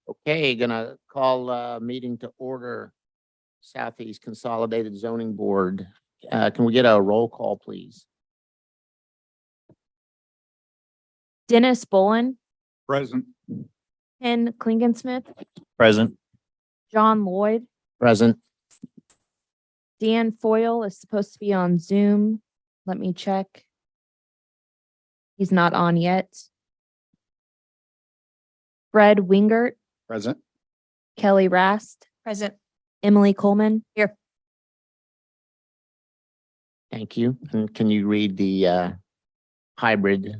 Okay, gonna call meeting to order. Southeast Consolidated Zoning Board. Can we get a roll call, please? Dennis Bolin, Present. Ken Klingensmith, Present. John Lloyd, Present. Dan Foyle is supposed to be on Zoom. Let me check. He's not on yet. Fred Wingert, Present. Kelly Rast, Present. Emily Coleman. Here. Thank you. And can you read the hybrid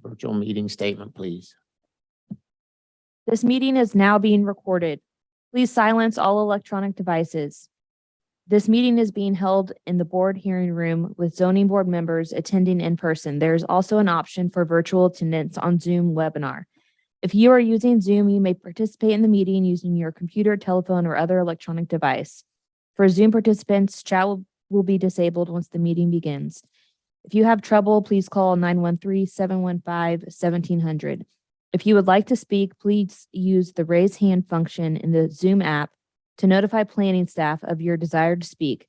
virtual meeting statement, please? This meeting is now being recorded. Please silence all electronic devices. This meeting is being held in the board hearing room with zoning board members attending in person. There is also an option for virtual attendance on Zoom webinar. If you are using Zoom, you may participate in the meeting using your computer, telephone, or other electronic device. For Zoom participants, chat will be disabled once the meeting begins. If you have trouble, please call 913-715-1700. If you would like to speak, please use the raise hand function in the Zoom app to notify planning staff of your desire to speak.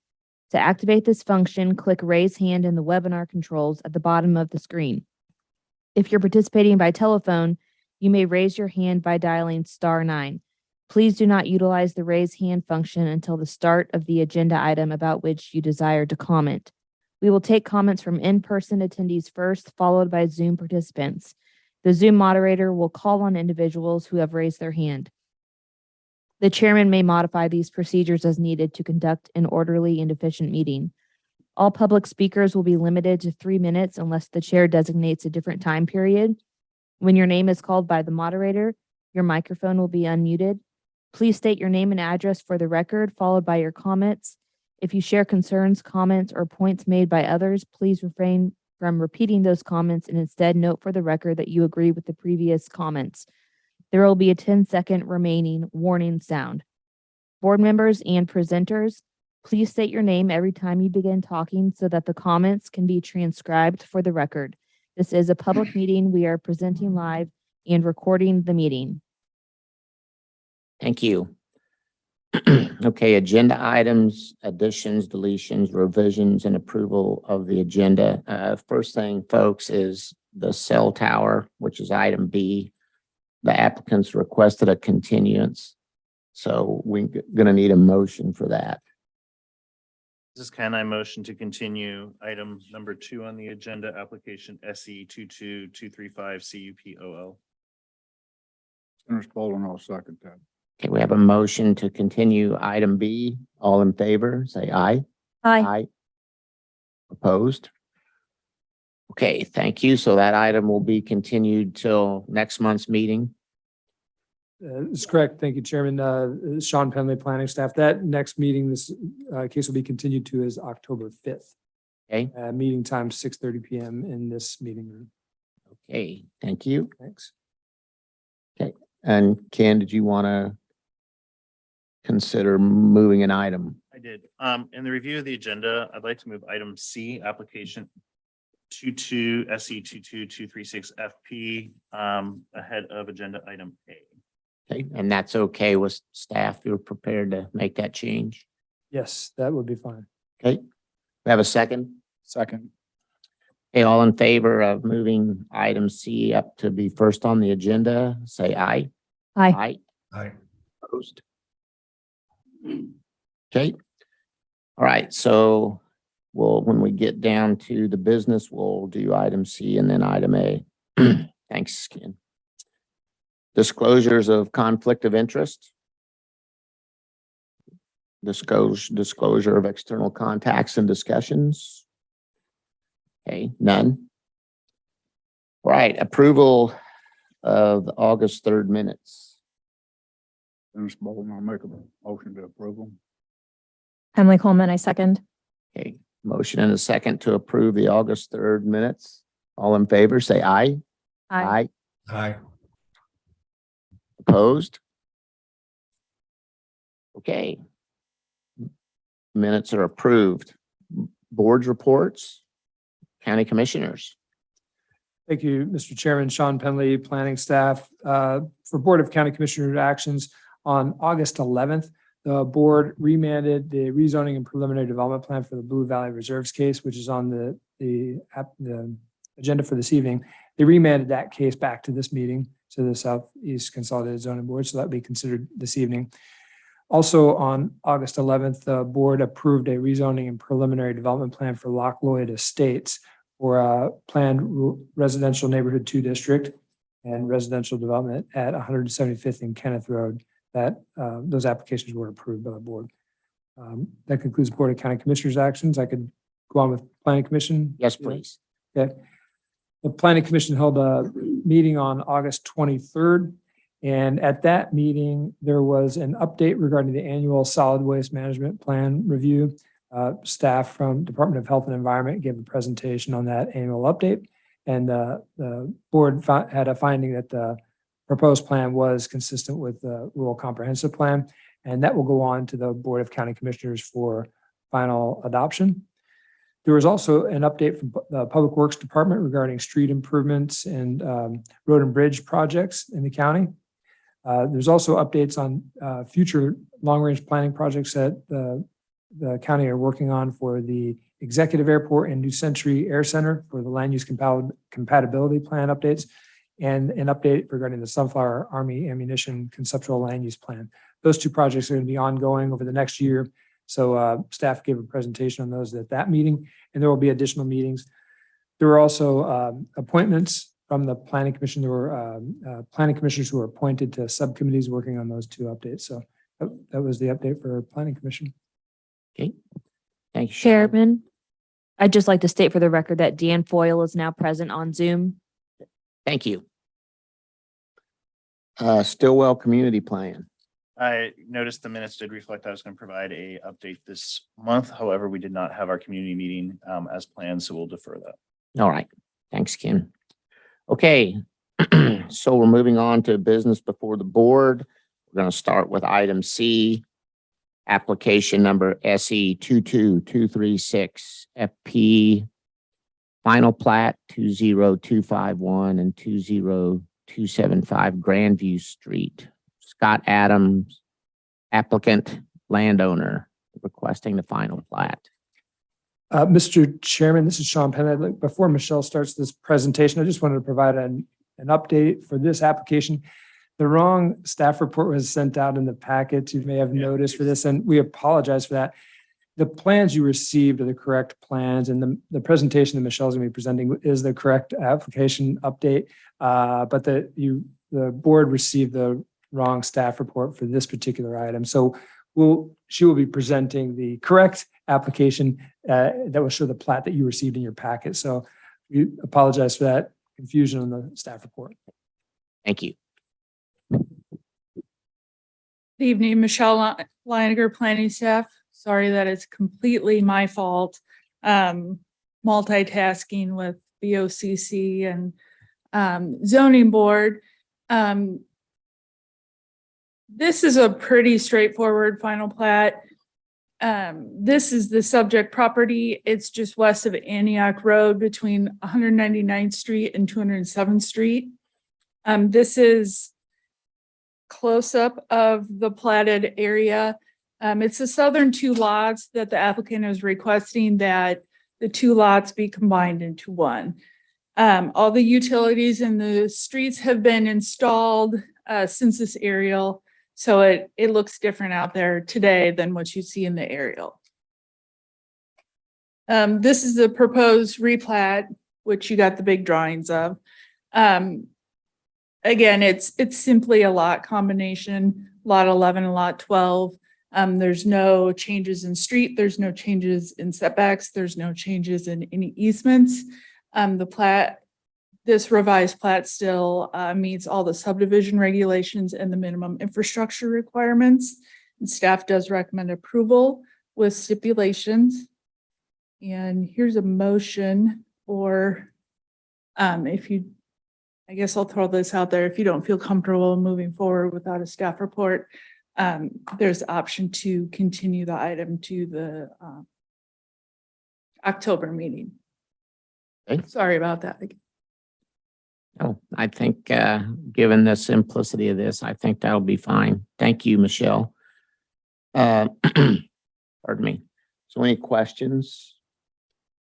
To activate this function, click raise hand in the webinar controls at the bottom of the screen. If you're participating by telephone, you may raise your hand by dialing *9. Please do not utilize the raise hand function until the start of the agenda item about which you desire to comment. We will take comments from in-person attendees first, followed by Zoom participants. The Zoom moderator will call on individuals who have raised their hand. The chairman may modify these procedures as needed to conduct an orderly and efficient meeting. All public speakers will be limited to 3 minutes unless the chair designates a different time period. When your name is called by the moderator, your microphone will be unmuted. Please state your name and address for the record, followed by your comments. If you share concerns, comments, or points made by others, please refrain from repeating those comments and instead note for the record that you agree with the previous comments. There will be a 10-second remaining warning sound. Board members and presenters, please state your name every time you begin talking so that the comments can be transcribed for the record. This is a public meeting. We are presenting live and recording the meeting. Thank you. Okay, agenda items, additions, deletions, revisions, and approval of the agenda. First thing, folks, is the cell tower, which is item B. The applicants requested a continuance, so we're gonna need a motion for that. This is Ken. I motion to continue item number 2 on the agenda, application SE 22235 CUPOL. Dennis Bolin, I'll second that. Okay, we have a motion to continue item B. All in favor, say aye. Aye. Opposed? Okay, thank you. So that item will be continued till next month's meeting. That's correct. Thank you, Chairman. Sean Penley, planning staff. That next meeting, this case will be continued to is October 5th. Okay, Meeting time 6:30 PM in this meeting room. okay, thank you. Thanks. And Ken, did you want to consider moving an item? I did. In the review of the agenda, I'd like to move item C, application 22 SE 22236 FP, ahead of agenda item A. Okay, and that's okay with staff. You're prepared to make that change? Yes, that would be fine. Okay, we have a second? Second. Okay, all in favor of moving item C up to be first on the agenda, say aye. Aye. Aye. Opposed? Okay. All right, so when we get down to the business, we'll do item C and then item A. Thanks, Ken. Disclosures of conflict of interest. Disclosure of external contacts and discussions. Okay, none. All right, approval of the August 3rd minutes. Dennis Bolin, I'll make a motion to approve them. Emily Coleman, I second. Okay, motion and a second to approve the August 3rd minutes. All in favor, say aye. Aye. Aye. Opposed? Okay. Minutes are approved. Boards reports, county commissioners. Thank you, Mr. Chairman. Sean Penley, planning staff. For Board of County Commissioner actions on August 11th, the board remanded the rezoning and preliminary development plan for the Blue Valley Reserves case, which is on the agenda for this evening. They remanded that case back to this meeting, to the Southeast Consolidated Zoning Board, so that will be considered this evening. Also on August 11th, the board approved a rezoning and preliminary development plan for Loch Lloyd Estates for a planned residential neighborhood 2 district and residential development at 175th and Kenneth Road. That those applications were approved by the board. That concludes Board of County Commissioners actions. I could go on with Planning Commission. Yes, please. Okay. The Planning Commission held a meeting on August 23rd. And at that meeting, there was an update regarding the annual solid waste management plan review. Staff from Department of Health and Environment gave a presentation on that annual update. And the board had a finding that the proposed plan was consistent with the rural comprehensive plan. And that will go on to the Board of County Commissioners for final adoption. There was also an update from the Public Works Department regarding street improvements and road and bridge projects in the county. There's also updates on future long-range planning projects that the county are working on for the Executive Airport and New Century Air Center for the land use compatibility plan updates, and an update regarding the Sunflower Army Ammunition Conceptual Land Use Plan. Those 2 projects are going to be ongoing over the next year. So staff gave a presentation on those at that meeting, and there will be additional meetings. There were also appointments from the Planning Commission. There were planning commissioners who were appointed to subcommittees working on those 2 updates. So that was the update for Planning Commission. Okay. Thank you, Sean. Chairman, I'd just like to state for the record that Dan Foyle is now present on Zoom. Thank you. Stillwell Community Plan. I noticed the minutes did reflect I was going to provide a update this month. However, we did not have our community meeting as planned, so we'll defer that. All right. Thanks, Ken. Okay. So we're moving on to business before the board. We're going to start with item C, application number SE 22236 FP, final plat 20251 and 20275 Grandview Street. Scott Adams, applicant, landowner, requesting the final plat. Mr. Chairman, this is Sean Penn. Before Michelle starts this presentation, I just wanted to provide an update for this application. The wrong staff report was sent out in the packet. You may have noticed for this, and we apologize for that. The plans you received are the correct plans, and the presentation that Michelle's going to be presenting is the correct application update. But the board received the wrong staff report for this particular item. So she will be presenting the correct application that will show the plat that you received in your packet. So we apologize for that confusion on the staff report. Thank you. Good evening, Michelle Leininger, planning staff. Sorry that it's completely my fault. Multitasking with BOCC and zoning board. This is a pretty straightforward final plat. This is the subject property. It's just west of Antioch Road between 199th Street and 207th Street. This is close up of the platted area. It's the southern 2 lots that the applicant is requesting that the 2 lots be combined into one. All the utilities and the streets have been installed since this aerial. So it looks different out there today than what you see in the aerial. This is the proposed replat, which you got the big drawings of. Again, it's simply a lot combination, lot 11 and lot 12. There's no changes in street. There's no changes in setbacks. There's no changes in any easements. This revised plat still meets all the subdivision regulations and the minimum infrastructure requirements. And staff does recommend approval with stipulations. And here's a motion for I guess I'll throw this out there. If you don't feel comfortable moving forward without a staff report, there's option to continue the item to the October meeting. Okay. Sorry about that. Oh, I think, given the simplicity of this, I think that'll be fine. Thank you, Michelle. Pardon me. So any questions?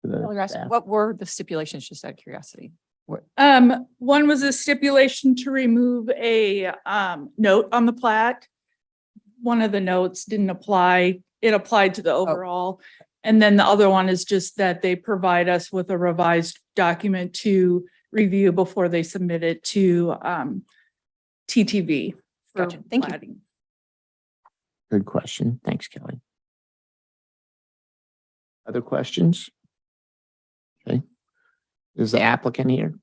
for the Kelly Ross, staff? what were the stipulations, just out of curiosity? One was a stipulation to remove a, note on the plat. One of the notes didn't apply. It applied to the overall. And then the other one is just that they provide us with a revised document to review before they submit it to, TTV. for Gotcha. Thank you. platting. Good question. Thanks, Kelly. Other questions? Okay. Is the applicant here?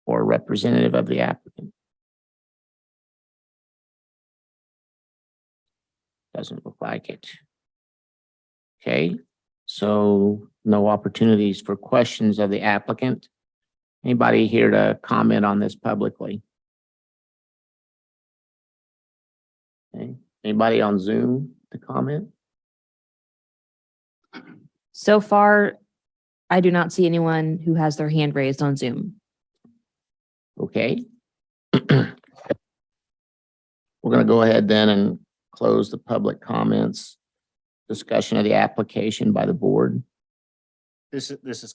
Or a representative of the applicant? Doesn't look like it. Okay, so no opportunities for questions of the applicant. Anybody here to comment on this publicly? Okay, anybody on Zoom to comment? So far, I do not see anyone who has their hand raised on Zoom. Okay. We're gonna go ahead then and close the public comments. Discussion of the application by the board. This has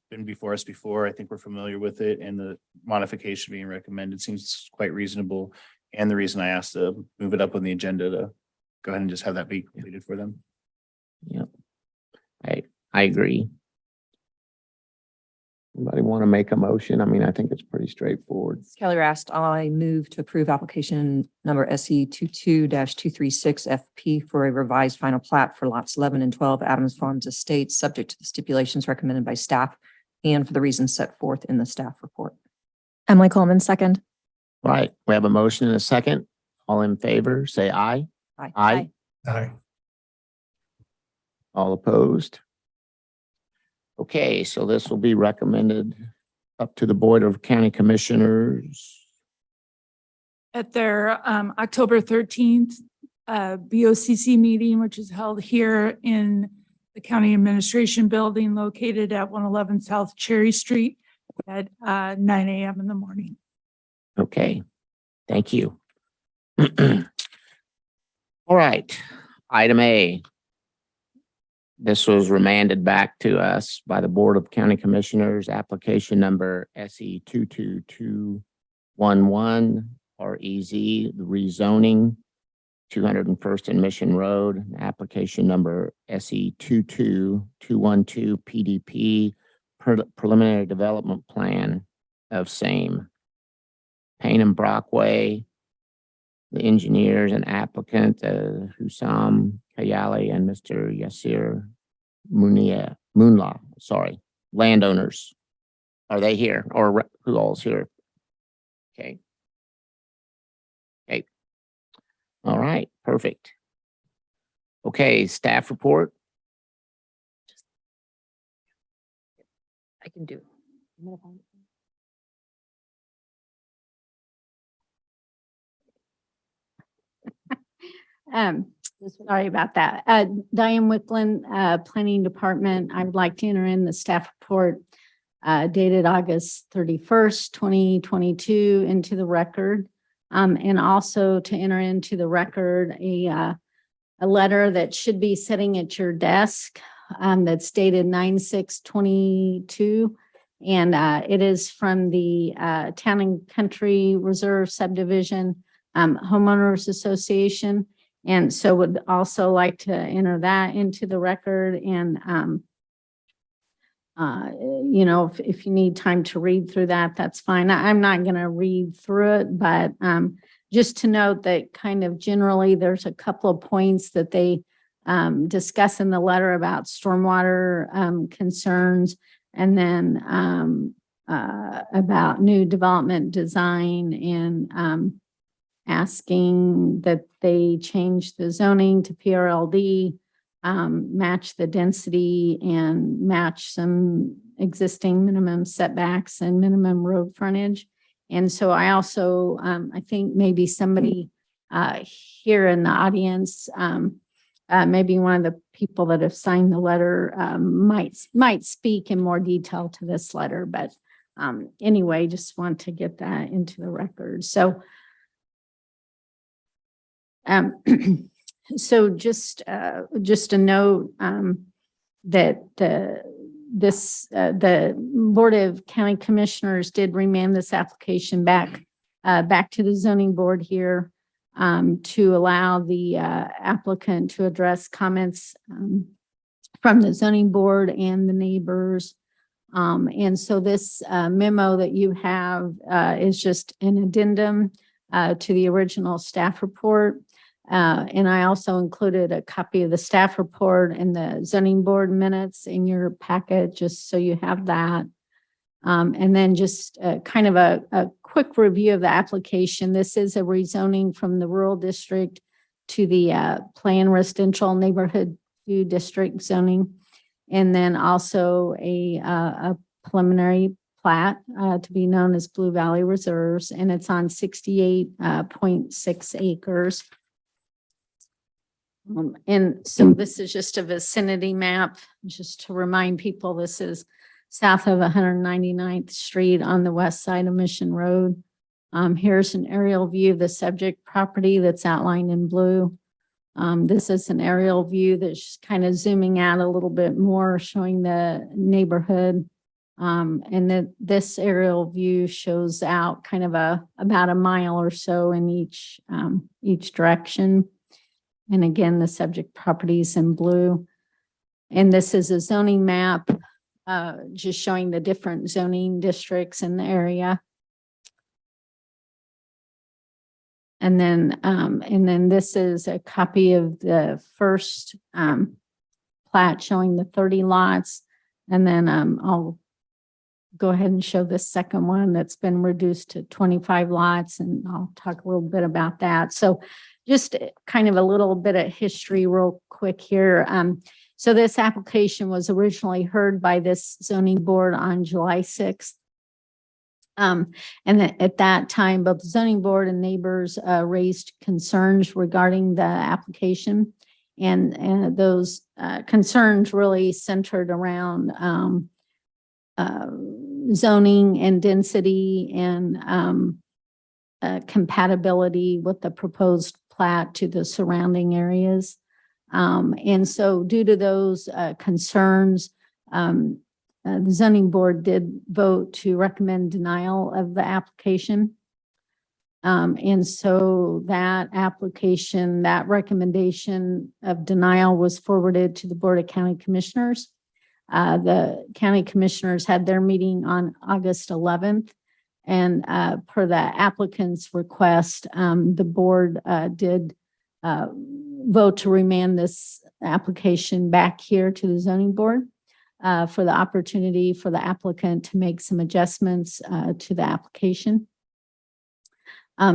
been before us before. I think we're familiar with it, and the modification being recommended seems quite reasonable. And the reason I asked to move it up on the agenda to go ahead and just have that be completed for them. Yep. I agree. Anybody want to make a motion? I mean, I think it's pretty straightforward. Kelly Rast, I move to approve application number SE 22-236 FP for a revised final plat for lots 11 and 12 Adams Farms Estates, subject to the stipulations recommended by staff and for the reasons set forth in the staff report. Emily Coleman, second. Right, we have a motion and a second. All in favor, say aye. Aye. Aye. Aye. All opposed? Okay, so this will be recommended up to the Board of County Commissioners. At their, October 13th, BOCC meeting, which is held here in the County Administration Building located at 111 South Cherry Street at, 9 a.m. in the morning. Okay, thank you. All right, item A. This was remanded back to us by the Board of County Commissioners, application number SE 22211 REZ, the rezoning 201st and Mission Road, application number SE 22212 PDP, preliminary development plan of same. Payne and Brockway, the engineers and applicant, Hussam Kayali and Mr. Yasir Moonla, sorry, landowners. Are they here or who all's here? Okay. Okay. All right, perfect. Okay, staff report. I can do. Sorry about that. Diane Wicklund, Planning Department. I would like to enter in the staff report dated August 31st, 2022 into the record. And also to enter into the record a letter that should be sitting at your desk that's dated 9/6/22. And it is from the Town and Country Reserve Subdivision Homeowners Association. And so would also like to enter that into the record and, you know, if you need time to read through that, that's fine. I'm not going to read through it, but just to note that kind of generally there's a couple of points that they discuss in the letter about stormwater concerns and then about new development design and asking that they change the zoning to PRLD, match the density and match some existing minimum setbacks and minimum road frontage. And so I also, I think maybe somebody here in the audience, maybe one of the people that have signed the letter might speak in more detail to this letter, but anyway, just want to get that into the record. So, so just a note, that the Board of County Commissioners did remand this application back to the zoning board here to allow the applicant to address comments from the zoning board and the neighbors. And so this memo that you have is just an addendum to the original staff report. And I also included a copy of the staff report and the zoning board minutes in your packet, just so you have that. And then just kind of a quick review of the application. This is a rezoning from the rural district to the planned residential neighborhood 2 district zoning. And then also a preliminary plat to be known as Blue Valley Reserves, and it's on 68.6 acres. And so this is just a vicinity map, just to remind people, this is south of 199th Street on the west side of Mission Road. Here's an aerial view of the subject property that's outlined in blue. This is an aerial view that's kind of zooming out a little bit more, showing the neighborhood. And then this aerial view shows out kind of about a mile or so in each direction. And again, the subject property is in blue. And this is a zoning map, just showing the different zoning districts in the area. And then this is a copy of the first plat showing the 30 lots. And then I'll go ahead and show the second one that's been reduced to 25 lots, and I'll talk a little bit about that. So just kind of a little bit of history real quick here. So this application was originally heard by this zoning board on July 6th. And at that time, both the zoning board and neighbors raised concerns regarding the application. And those concerns really centered around zoning and density and compatibility with the proposed plat to the surrounding areas. And so due to those concerns, the zoning board did vote to recommend denial of the application. And so that application, that recommendation of denial was forwarded to the Board of County Commissioners. The county commissioners had their meeting on August 11th. And per the applicant's request, the board did vote to remand this application back here to the zoning board for the opportunity for the applicant to make some adjustments to the application.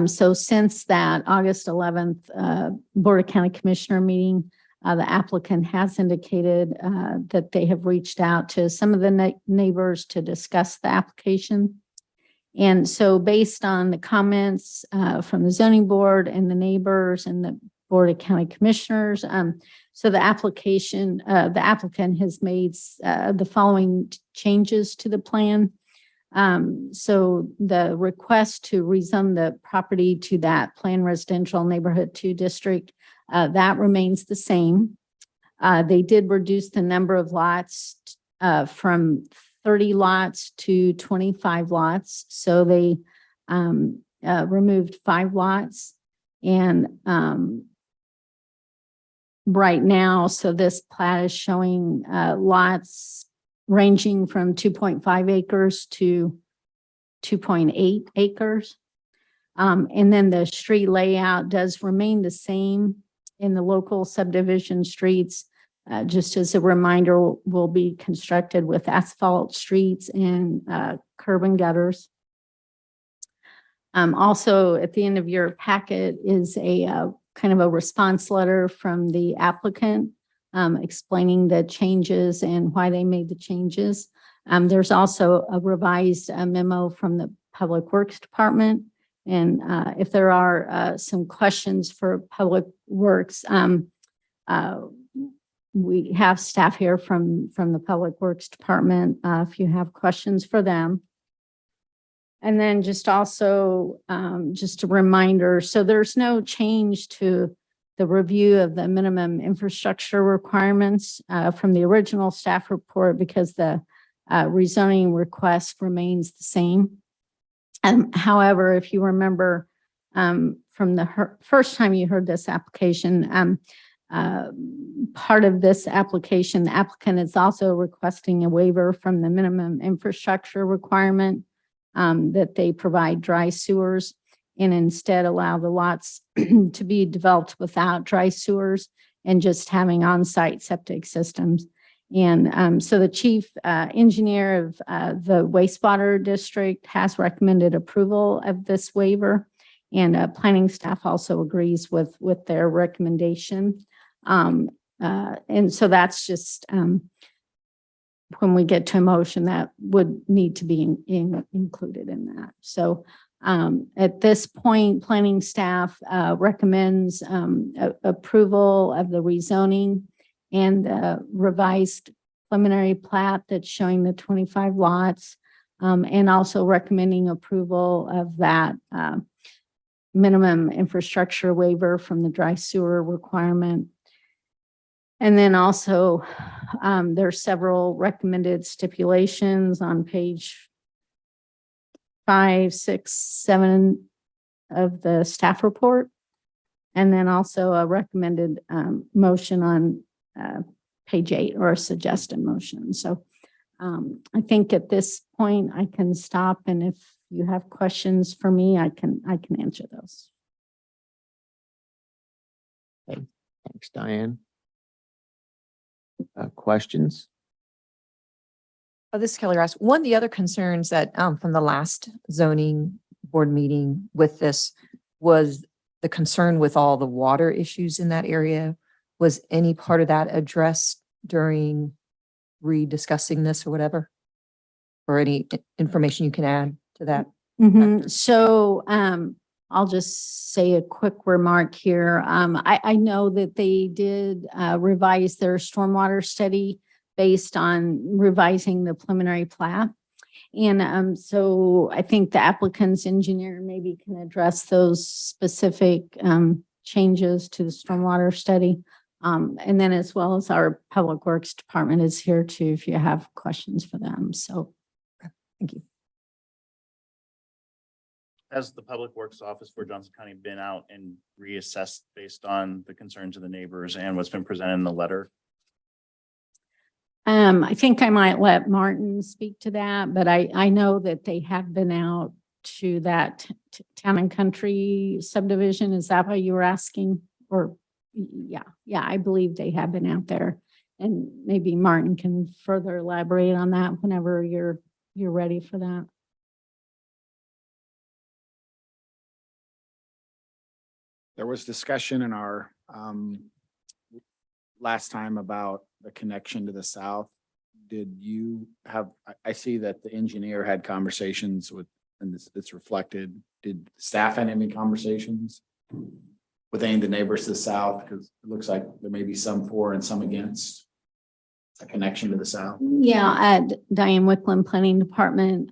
So since that August 11th Board of County Commissioner meeting, the applicant has indicated that they have reached out to some of the neighbors to discuss the application. And so based on the comments from the zoning board and the neighbors and the Board of County Commissioners, so the applicant has made the following changes to the plan. So the request to rezone the property to that planned residential neighborhood 2 district, that remains the same. They did reduce the number of lots from 30 lots to 25 lots. So they removed 5 lots. And right now, so this plat is showing lots ranging from 2.5 acres to 2.8 acres. And then the street layout does remain the same in the local subdivision streets. Just as a reminder, will be constructed with asphalt streets and curb and gutters. Also, at the end of your packet is a kind of a response letter from the applicant explaining the changes and why they made the changes. There's also a revised memo from the Public Works Department. And if there are some questions for Public Works, we have staff here from the Public Works Department if you have questions for them. And then just also, just a reminder, so there's no change to the review of the minimum infrastructure requirements from the original staff report because the rezoning request remains the same. However, if you remember from the first time you heard this application, part of this application, the applicant is also requesting a waiver from the minimum infrastructure requirement that they provide dry sewers and instead allow the lots to be developed without dry sewers and just having on-site septic systems. And so the chief engineer of the wastewater district has recommended approval of this waiver. And planning staff also agrees with their recommendation. And so that's just when we get to a motion that would need to be included in that. So at this point, planning staff recommends approval of the rezoning and revised preliminary plat that's showing the 25 lots, and also recommending approval of that minimum infrastructure waiver from the dry sewer requirement. And then also, there are several recommended stipulations on page 5, 6, 7 of the staff report. And then also a recommended motion on page 8 or a suggested motion. So I think at this point I can stop, and if you have questions for me, I can answer those. Thanks, Diane. Questions? Oh, this is Kelly Ross. One of the other concerns that from the last zoning board meeting with this was the concern with all the water issues in that area. Was any part of that addressed during rediscussing this or whatever? Or any information you can add to that? So I'll just say a quick remark here. I know that they did revise their stormwater study based on revising the preliminary plat. And so I think the applicant's engineer maybe can address those specific changes to the stormwater study. And then as well as our Public Works Department is here too, if you have questions for them. So thank you. Has the Public Works Office for Johnson County been out and reassessed based on the concerns of the neighbors and what's been presented in the letter? I think I might let Martin speak to that, but I know that they have been out to that Town and Country subdivision. Is that what you were asking? Or yeah, I believe they have been out there, and maybe Martin can further elaborate on that whenever you're ready for that. There was discussion in our last time about the connection to the south. Did you have, I see that the engineer had conversations with, and it's reflected. Did staff have any conversations with any of the neighbors to the south? Because it looks like there may be some for and some against a connection to the south. Yeah, at Diane Wicklund Planning Department,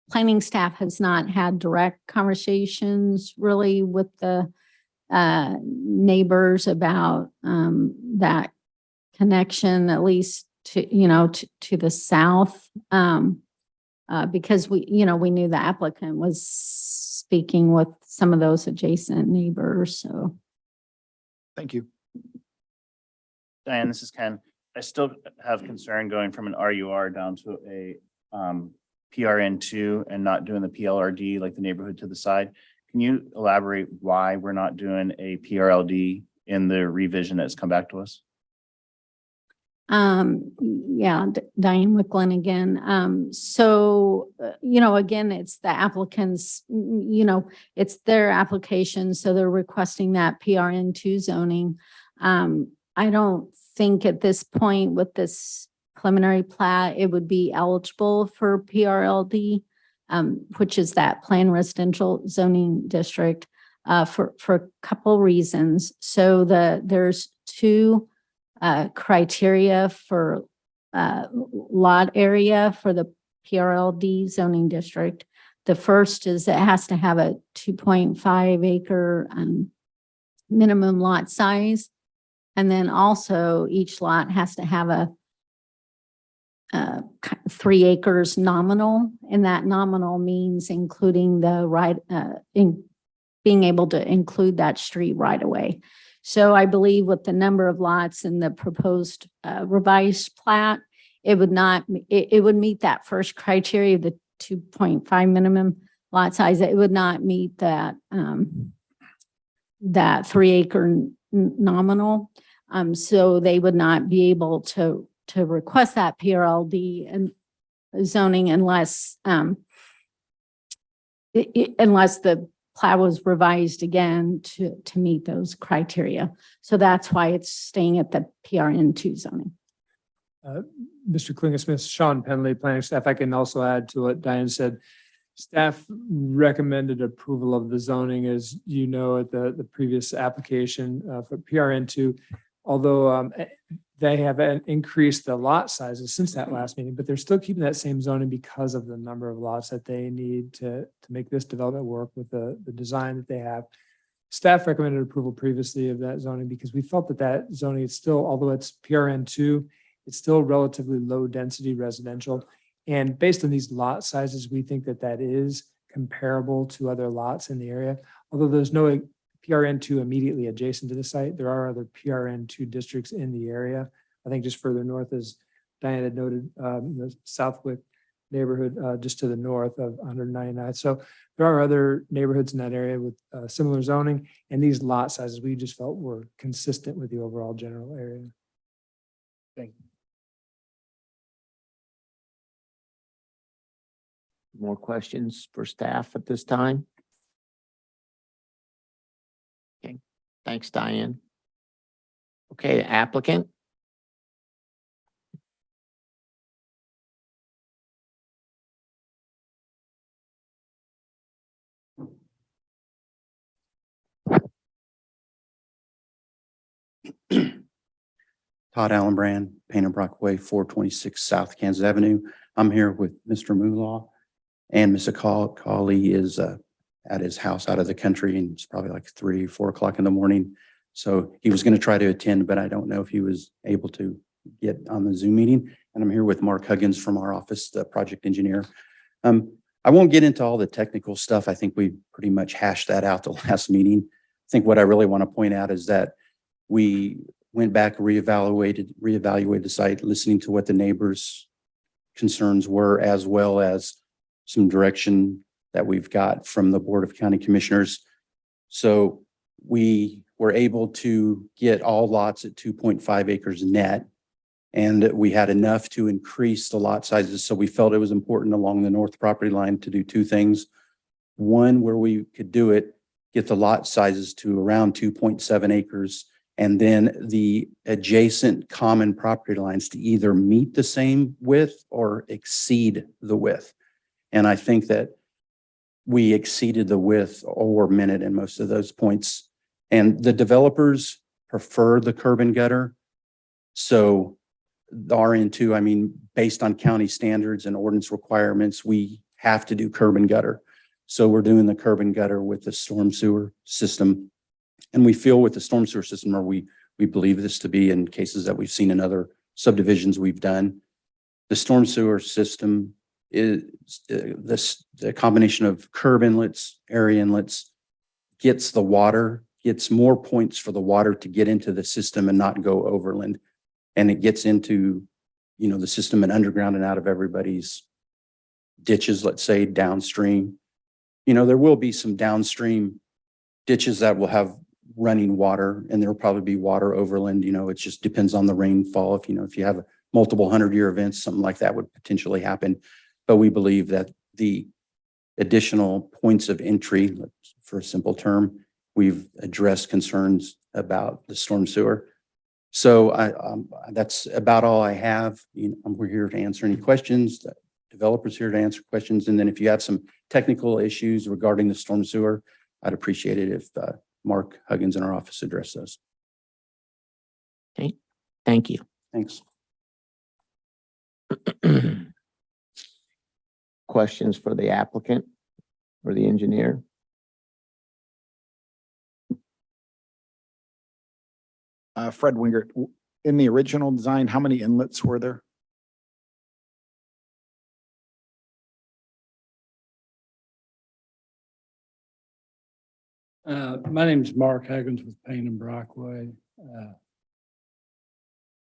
planning staff has not had direct conversations really with the neighbors about that connection, at least to the south, because we knew the applicant was speaking with some of those adjacent neighbors. So Thank you. Diane, this is Ken. I still have concern going from an RUR down to a PRN2 and not doing the PLRD like the neighborhood to the side. Can you elaborate why we're not doing a PRLD in the revision that's come back to us? Yeah, Diane Wicklund again. So, again, it's the applicants, it's their application. So they're requesting that PRN2 zoning. I don't think at this point with this preliminary plat, it would be eligible for PRLD, which is that planned residential zoning district, for a couple reasons. So there's two criteria for lot area for the PRLD zoning district. The first is it has to have a 2.5 acre minimum lot size. And then also each lot has to have a 3 acres nominal, and that nominal means including the right, in being able to include that street right away. So I believe with the number of lots in the proposed revised plat, it would not, it would meet that first criteria, the 2.5 minimum lot size. It would not meet that that 3 acre nominal. So they would not be able to request that PRLD and zoning unless unless the plat was revised again to meet those criteria. So that's why it's staying at the PRN2 zoning. Mr. Klingesmith, Sean Penley, planning staff. I can also add to what Diane said. Staff recommended approval of the zoning, as you know, at the previous application for PRN2, although they have increased the lot sizes since that last meeting, but they're still keeping that same zoning because of the number of lots that they need to make this development work with the design that they have. Staff recommended approval previously of that zoning because we felt that that zoning is still, although it's PRN2, it's still relatively low density residential. And based on these lot sizes, we think that that is comparable to other lots in the area. Although there's no PRN2 immediately adjacent to the site, there are other PRN2 districts in the area. I think just further north, as Diane had noted, the Southwick neighborhood just to the north of 199. So there are other neighborhoods in that area with similar zoning, and these lot sizes we just felt were consistent with the overall general area. Thank you. More questions for staff at this time? Okay, thanks, Diane. Okay, applicant. Todd Allenbrand, Painter Brockway, 426 South Kansas Avenue. I'm here with Mr. Moolah, and Mr. Cawley is at his house out of the country, and it's probably like 3, 4 o'clock in the morning. So he was going to try to attend, but I don't know if he was able to get on the Zoom meeting. And I'm here with Mark Huggins from our office, the project engineer. I won't get into all the technical stuff. I think we pretty much hashed that out the last meeting. I think what I really want to point out is that we went back, reevaluated the site, listening to what the neighbors' concerns were, as well as some direction that we've got from the Board of County Commissioners. So we were able to get all lots at 2.5 acres net, and we had enough to increase the lot sizes. So we felt it was important along the north property line to do 2 things. One, where we could do it, get the lot sizes to around 2.7 acres, and then the adjacent common property lines to either meet the same width or exceed the width. And I think that we exceeded the width or minute in most of those points. And the developers prefer the curb and gutter. So the RN2, I mean, based on county standards and ordinance requirements, we have to do curb and gutter. So we're doing the curb and gutter with the storm sewer system. And we feel with the storm sewer system, or we believe this to be in cases that we've seen in other subdivisions we've done, the storm sewer system is the combination of curb inlets, area inlets, gets the water, gets more points for the water to get into the system and not go overland. And it gets into, you know, the system and underground and out of everybody's ditches, let's say downstream. You know, there will be some downstream ditches that will have running water, and there'll probably be water overland. You know, it just depends on the rainfall. If you have multiple 100-year events, something like that would potentially happen. But we believe that the additional points of entry, for a simple term, we've addressed concerns about the storm sewer. So that's about all I have. We're here to answer any questions. The developer's here to answer questions. And then if you have some technical issues regarding the storm sewer, I'd appreciate it if Mark Huggins in our office address those. Okay, thank you. Thanks. Questions for the applicant? or the engineer? Fred Wingert, in the original design, how many inlets were there? My name is Mark Huggins with Payne and Brockway.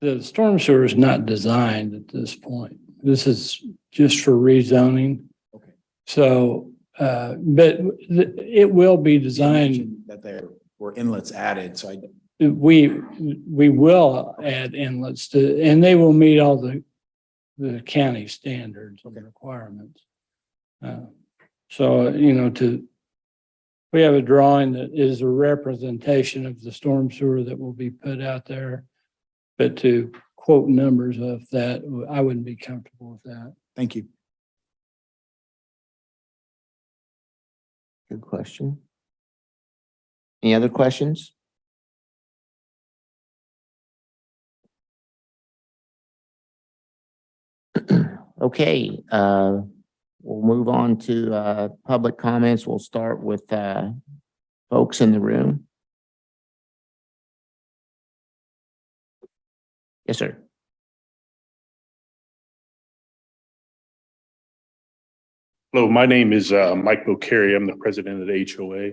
The storm sewer is not designed at this point. This is just for rezoning. Okay. So, but it will be You designed. mentioned that there were inlets added, so We will add inlets to, and they will meet all the county standards and requirements. So, we have a drawing that is a representation of the storm sewer that will be put out there. But to quote numbers of that, I wouldn't be comfortable with that. thank you. Good question. Any other questions? Okay, we'll move on to public comments. We'll start with folks in the room. Yes, sir. Hello, my name is Mike Bocari. I'm the president of the HOA.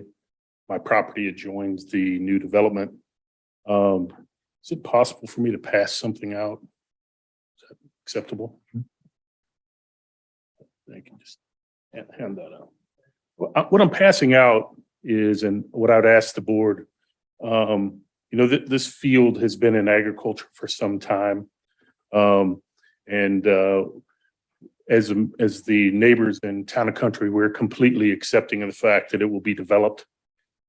My property adjoins the new development. Is it possible for me to pass something out? Is that acceptable? Thank you. Just hand that out. What I'm passing out is, and what I'd ask the board, this field has been in agriculture for some time. As the neighbors in Town and Country, we're completely accepting of the fact that it will be developed.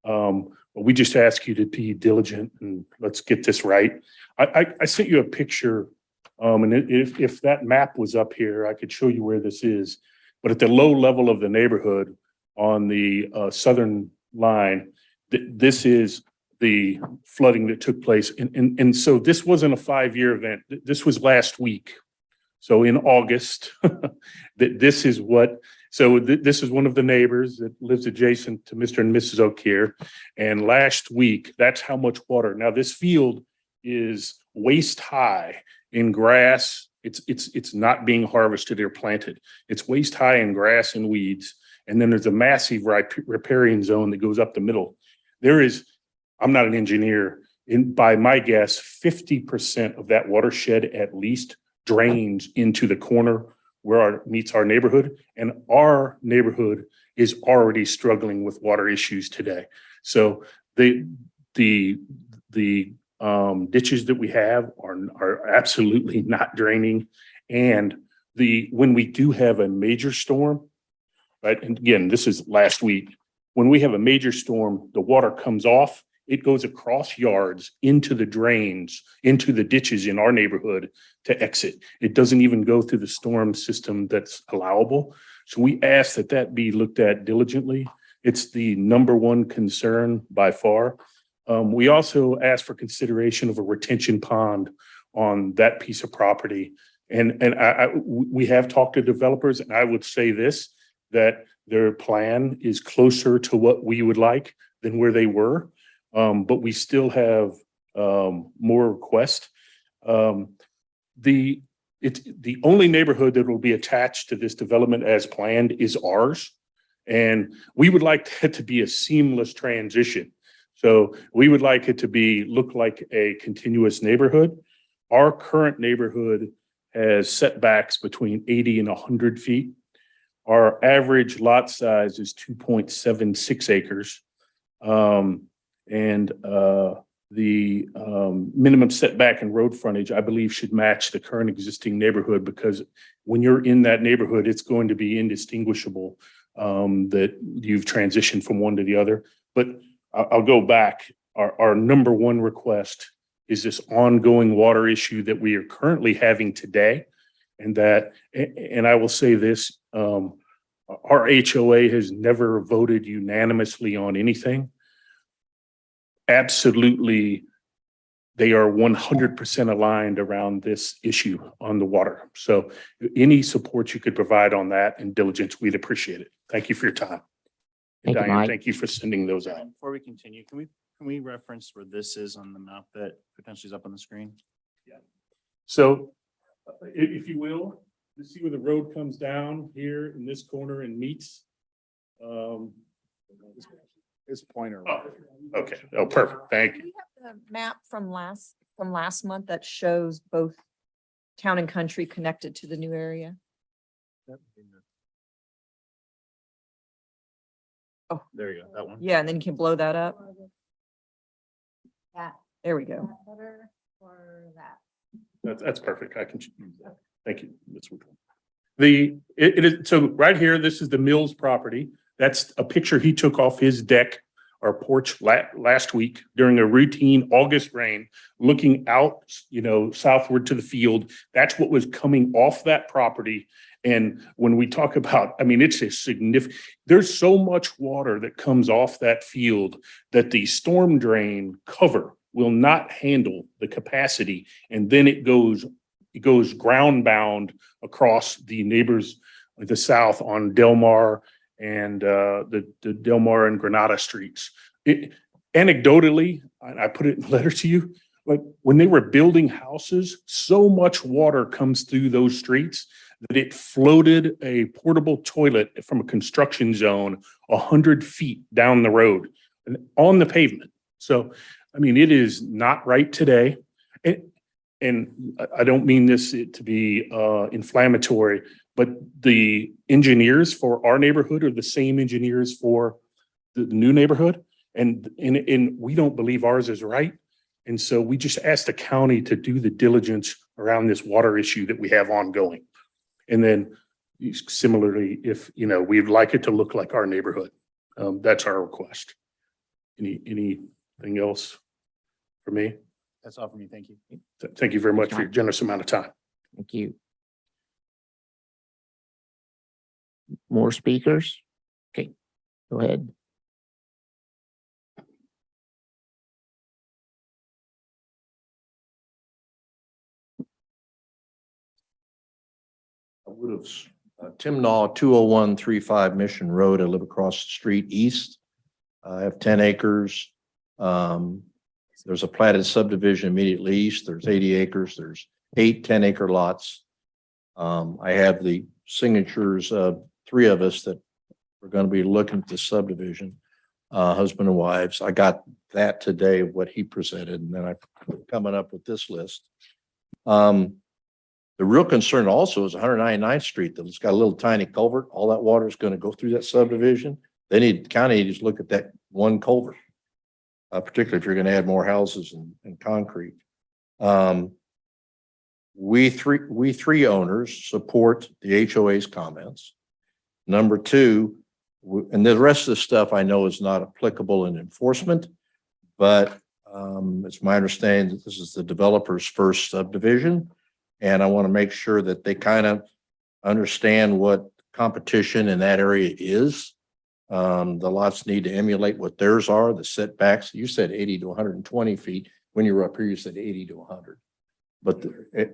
But we just ask you to be diligent and let's get this right. I sent you a picture, and if that map was up here, I could show you where this is. But at the low level of the neighborhood on the southern line, this is the flooding that took place. And so this wasn't a 5-year event. This was last week. So in August, this is what, this is one of the neighbors that lives adjacent to Mr. and Mrs. O'Keefe. And last week, that's how much water. Now this field is waist high in grass. It's not being harvested or planted. It's waist high in grass and weeds. And then there's a massive riparian zone that goes up the middle. There is, I'm not an engineer, by my guess, 50% of that watershed at least drains into the corner where meets our neighborhood, and our neighborhood is already struggling with water issues today. So the ditches that we have are absolutely not draining, and when we do have a major storm, right? And again, this is last week. When we have a major storm, the water comes off. It goes across yards into the drains, into the ditches in our neighborhood to exit. It doesn't even go through the storm system that's allowable. So we ask that be looked at diligently. It's the number one concern by far. We also ask for consideration of a retention pond on that piece of property. And we have talked to developers, and I would say this, that their plan is closer to what we would like than where they were. But we still have more requests. The only neighborhood that will be attached to this development as planned is ours. And we would like that to be a seamless transition. So we would like it to look like a continuous neighborhood. Our current neighborhood has setbacks between 80 and 100 feet. Our average lot size is 2.76 acres. The minimum setback and road frontage, I believe, should match the current existing neighborhood, because when you're in that neighborhood, it's going to be indistinguishable that you've transitioned from one to the other. But I'll go back. Our number one request is this ongoing water issue that we are currently having today. And I will say this, our HOA has never voted unanimously on anything. Absolutely, they are 100% aligned around this issue on the water. So any support you could provide on that and diligence, we'd appreciate it. Thank you for your time. Thank you, Diane, Mike. thank you for sending those out. Before we continue, can we reference where this is on the map that potentially is up on the screen? So if you will, you see where the road comes down here in this corner and meets. His pointer. Oh, okay. Oh, perfect. Thank you. We have the map from last month that shows both town and country connected to the new area. There you go, that one. Yeah, and then you can blow that up. That. There we go. Better for that. That's perfect. I can use that. Thank you. Ms. Woodward. It is, so right here, this is the Mills property. That's a picture he took off his deck or porch last week during a routine August rain, looking out, southward to the field. That's what was coming off that property. And when we talk about, it's a significant, there's so much water that comes off that field that the storm drain cover will not handle the capacity. And then it goes ground bound across the neighbors, the south on Delmar and the Delmar and Granada streets. Anecdotally, I put it in a letter to you, like when they were building houses, so much water comes through those streets that it floated a portable toilet from a construction zone 100 feet down the road and on the pavement. So, it is not right today. And I don't mean this to be inflammatory, but the engineers for our neighborhood are the same engineers for the new neighborhood. And we don't believe ours is right. And so we just asked the county to do the diligence around this water issue that we have ongoing. And then similarly, if, we'd like it to look like our neighborhood, that's our request. Anything else for me? That's all for me. Thank you. Thank you very much for your generous amount of time. Thank you. More speakers? Okay, go ahead. I would have, Tim Naw, 20135 Mission Road. I live across the street east. I have 10 acres. There's a platted subdivision immediately east. There's 80 acres. There's 8 10-acre lots. I have the signatures of 3 of us that are going to be looking at the subdivision, husband and wives. I got that today, what he presented, and then I'm coming up with this list. The real concern also is 199th Street. That's got a little tiny culvert. All that water is going to go through that subdivision. The county needs to look at that one culvert, particularly if you're going to add more houses and concrete. We three owners support the HOA's comments. Number 2, and the rest of the stuff I know is not applicable in enforcement, but it's my understanding that this is the developer's first subdivision. And I want to make sure that they kind of understand what competition in that area is. The lots need to emulate what theirs are, the setbacks. You said 80 to 120 feet. When you were up here, you said 80 to 100. But,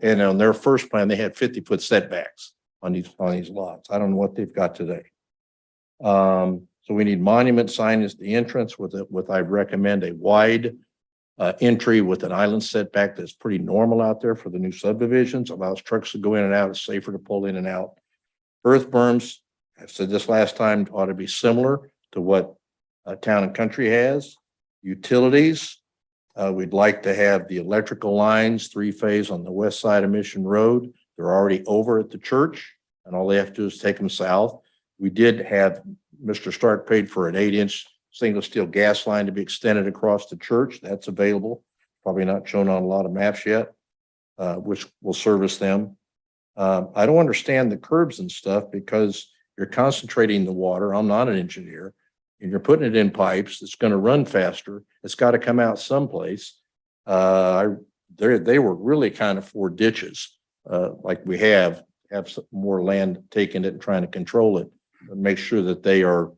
and on their first plan, they had 50-foot setbacks on these lots. I don't know what they've got today. So we need monument signage, the entrance with I recommend a wide entry with an island setback that's pretty normal out there for the new subdivisions, allows trucks to go in and out, it's safer to pull in and out. Earth berms, I've said this last time, ought to be similar to what Town and Country has. Utilities, we'd like to have the electrical lines 3-phase on the west side of Mission Road. They're already over at the church, and all they have to do is take them south. We did have Mr. Stark paid for an 8-inch stainless steel gas line to be extended across the church. That's available. Probably not shown on a lot of maps yet, which will service them. I don't understand the curbs and stuff because you're concentrating the water. I'm not an engineer, and you're putting it in pipes. It's going to run faster. It's got to come out someplace. They were really kind of for ditches, like we have some more land taking it and trying to control it and make sure that they are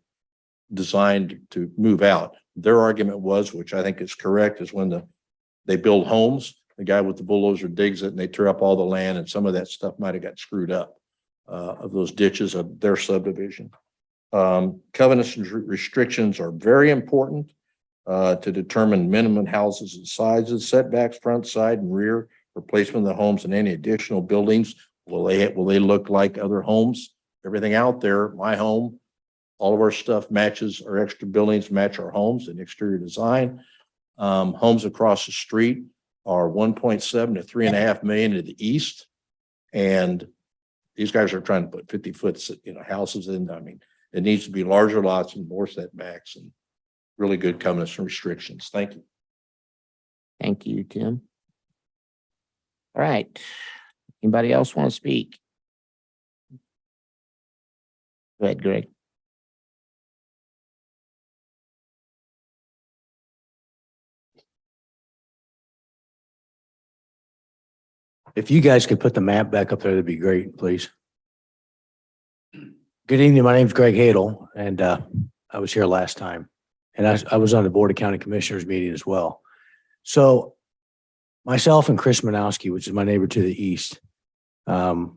designed to move out. Their argument was, which I think is correct, is when they build homes, the guy with the bulldozer digs it and they tear up all the land, and some of that stuff might have got screwed up of those ditches of their subdivision. Covenants and restrictions are very important to determine minimum houses and sizes, setbacks, front, side, and rear, replacement of the homes, and any additional buildings. Will they look like other homes? Everything out there, my home, all of our stuff matches, our extra buildings match our homes and exterior design. Homes across the street are 1.7 to 3.5 million to the east. And these guys are trying to put 50-foot, houses in. I mean, it needs to be larger lots and more setbacks and really good covenants and restrictions. Thank you. Thank you, Tim. All right. Anybody else want to speak? Go ahead, Greg. If you guys could put the map back up there, that'd be great, please. Good evening. My name's Greg Hadel, and I was here last time. And I was on the Board of County Commissioners meeting as well. So myself and Chris Manowski, which is my neighbor to the east, have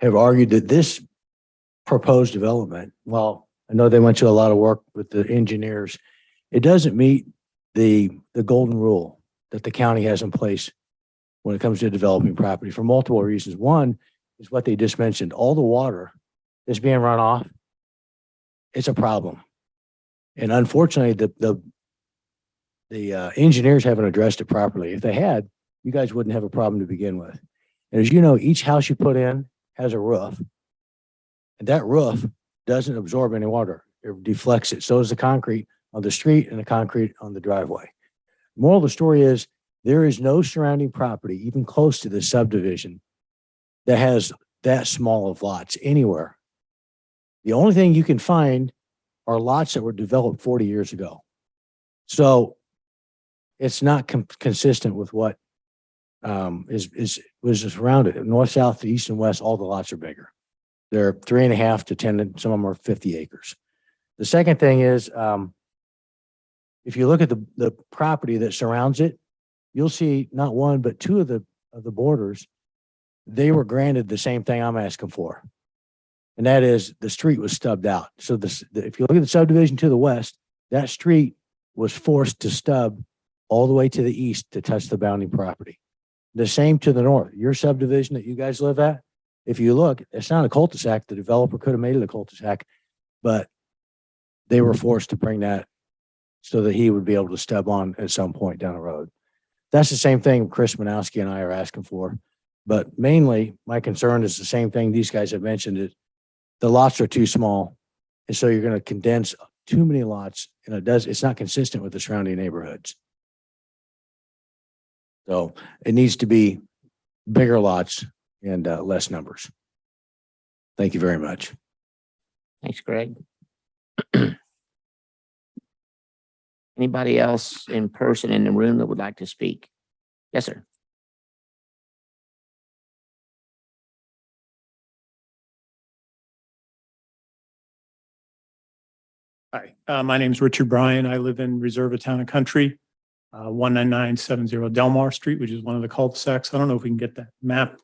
argued that this proposed development, well, I know they went to a lot of work with the engineers, it doesn't meet the golden rule that the county has in place when it comes to developing property for multiple reasons. One is what they just mentioned. All the water that's being run off, it's a problem. And unfortunately, the engineers haven't addressed it properly. If they had, you guys wouldn't have a problem to begin with. And as you know, each house you put in has a roof. And that roof doesn't absorb any water. It deflects it. So does the concrete on the street and the concrete on the driveway. Moral of the story is there is no surrounding property, even close to this subdivision, that has that small of lots anywhere. The only thing you can find are lots that were developed 40 years ago. So it's not consistent with what was around it. North, south, east, and west, all the lots are bigger. They're 3.5 to 10, and some of them are 50 acres. The second thing is, if you look at the property that surrounds it, you'll see not one, but two of the borders, they were granted the same thing I'm asking for. And that is the street was stubbed out. So if you look at the subdivision to the west, that street was forced to stub all the way to the east to touch the bounding property. The same to the north. Your subdivision that you guys live at, if you look, it's not a cul-de-sac. The developer could have made it a cul-de-sac, but they were forced to bring that so that he would be able to stub on at some point down the road. That's the same thing Chris Manowski and I are asking for. But mainly, my concern is the same thing these guys have mentioned, is the lots are too small. And so you're going to condense too many lots, and it's not consistent with the surrounding neighborhoods. So it needs to be bigger lots and less numbers. Thank you very much. Thanks, Greg. Anybody else in person in the room that would like to speak? Yes, sir. Hi, my name is Richard Bryan. I live in Reserva Town and Country, 19970 Delmar Street, which is one of the cul-de-sacs. I don't know if we can get that map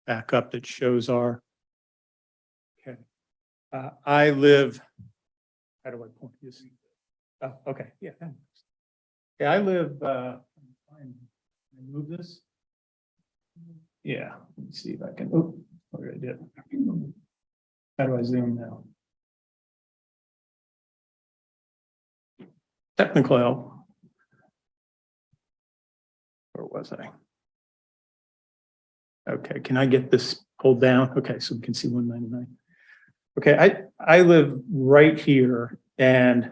back up that shows our. Okay. I live, how do I point this? Oh, okay, yeah. Yeah, I live, move this. Yeah, let me see if I can, oh, what did I do? How do I zoom now? Technical help. Where was I? Okay, can I get this pulled down? Okay, so we can see 199. Okay, I live right here, and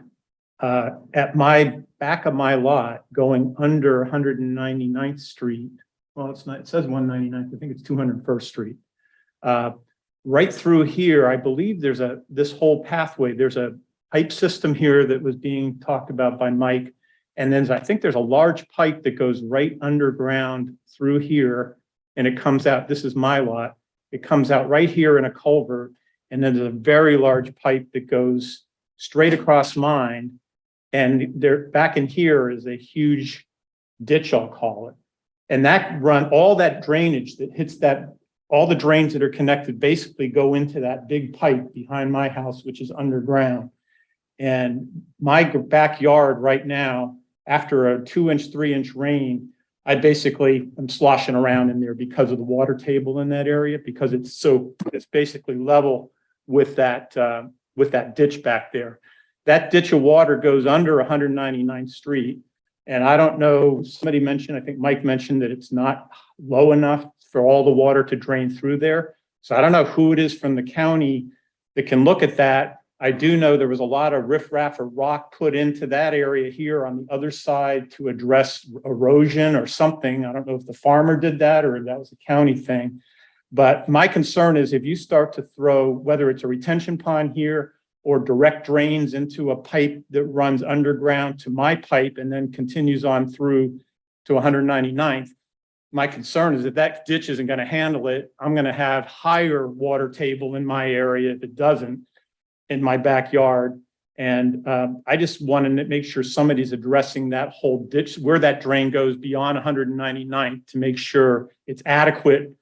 at my back of my lot, going under 199th Street. Well, it's not. It says 199th. I think it's 201st Street. Right through here, I believe there's this whole pathway. There's a pipe system here that was being talked about by Mike. And then I think there's a large pipe that goes right underground through here, and it comes out. This is my lot. It comes out right here in a culvert. And then there's a very large pipe that goes straight across mine. And there, back in here is a huge ditch, I'll call it. And that all that drainage that hits that all the drains that are connected basically go into that big pipe behind my house, which is underground. And my backyard right now, after a 2-inch, 3-inch rain, I basically am sloshing around in there because of the water table in that area, because it's basically level with that ditch back there. That ditch of water goes under 199th Street. And I don't know, somebody mentioned, I think Mike mentioned that it's not low enough for all the water to drain through there. So I don't know who it is from the county that can look at that. I do know there was a lot of riffraff or rock put into that area here on the other side to address erosion or something. I don't know if the farmer did that or if that was a county thing. But my concern is if you start to throw, whether it's a retention pond here or direct drains into a pipe that runs underground to my pipe and then continues on through to 199th, my concern is that that ditch isn't going to handle it. I'm going to have higher water table in my area if it doesn't, in my backyard. And I just want to make sure somebody's addressing that whole ditch, where that drain goes beyond 199th, to make sure it's adequate.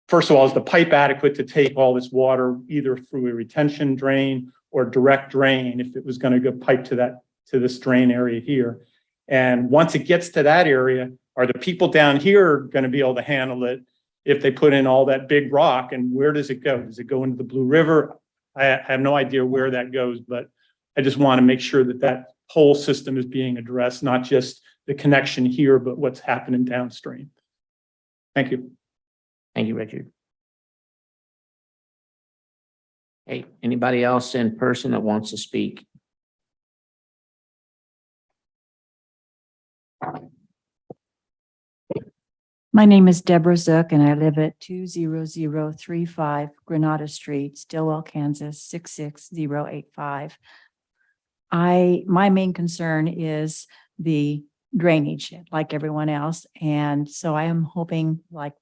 First of all, is the pipe adequate to take all this water either through a retention drain or direct drain if it was going to go pipe to this drain area here? And once it gets to that area, are the people down here going to be able to handle it if they put in all that big rock? And where does it go? Does it go into the Blue River? I have no idea where that goes, but I just want to make sure that that whole system is being addressed, not just the connection here, but what's happening downstream. Thank you. Thank you, Richard. Hey, anybody else in person that wants to speak? My name is Deborah Zook and I live at 20035 Granada Street, Stillwell, Kansas, 66085. My main concern is the drainage, like everyone else. And so I am hoping, like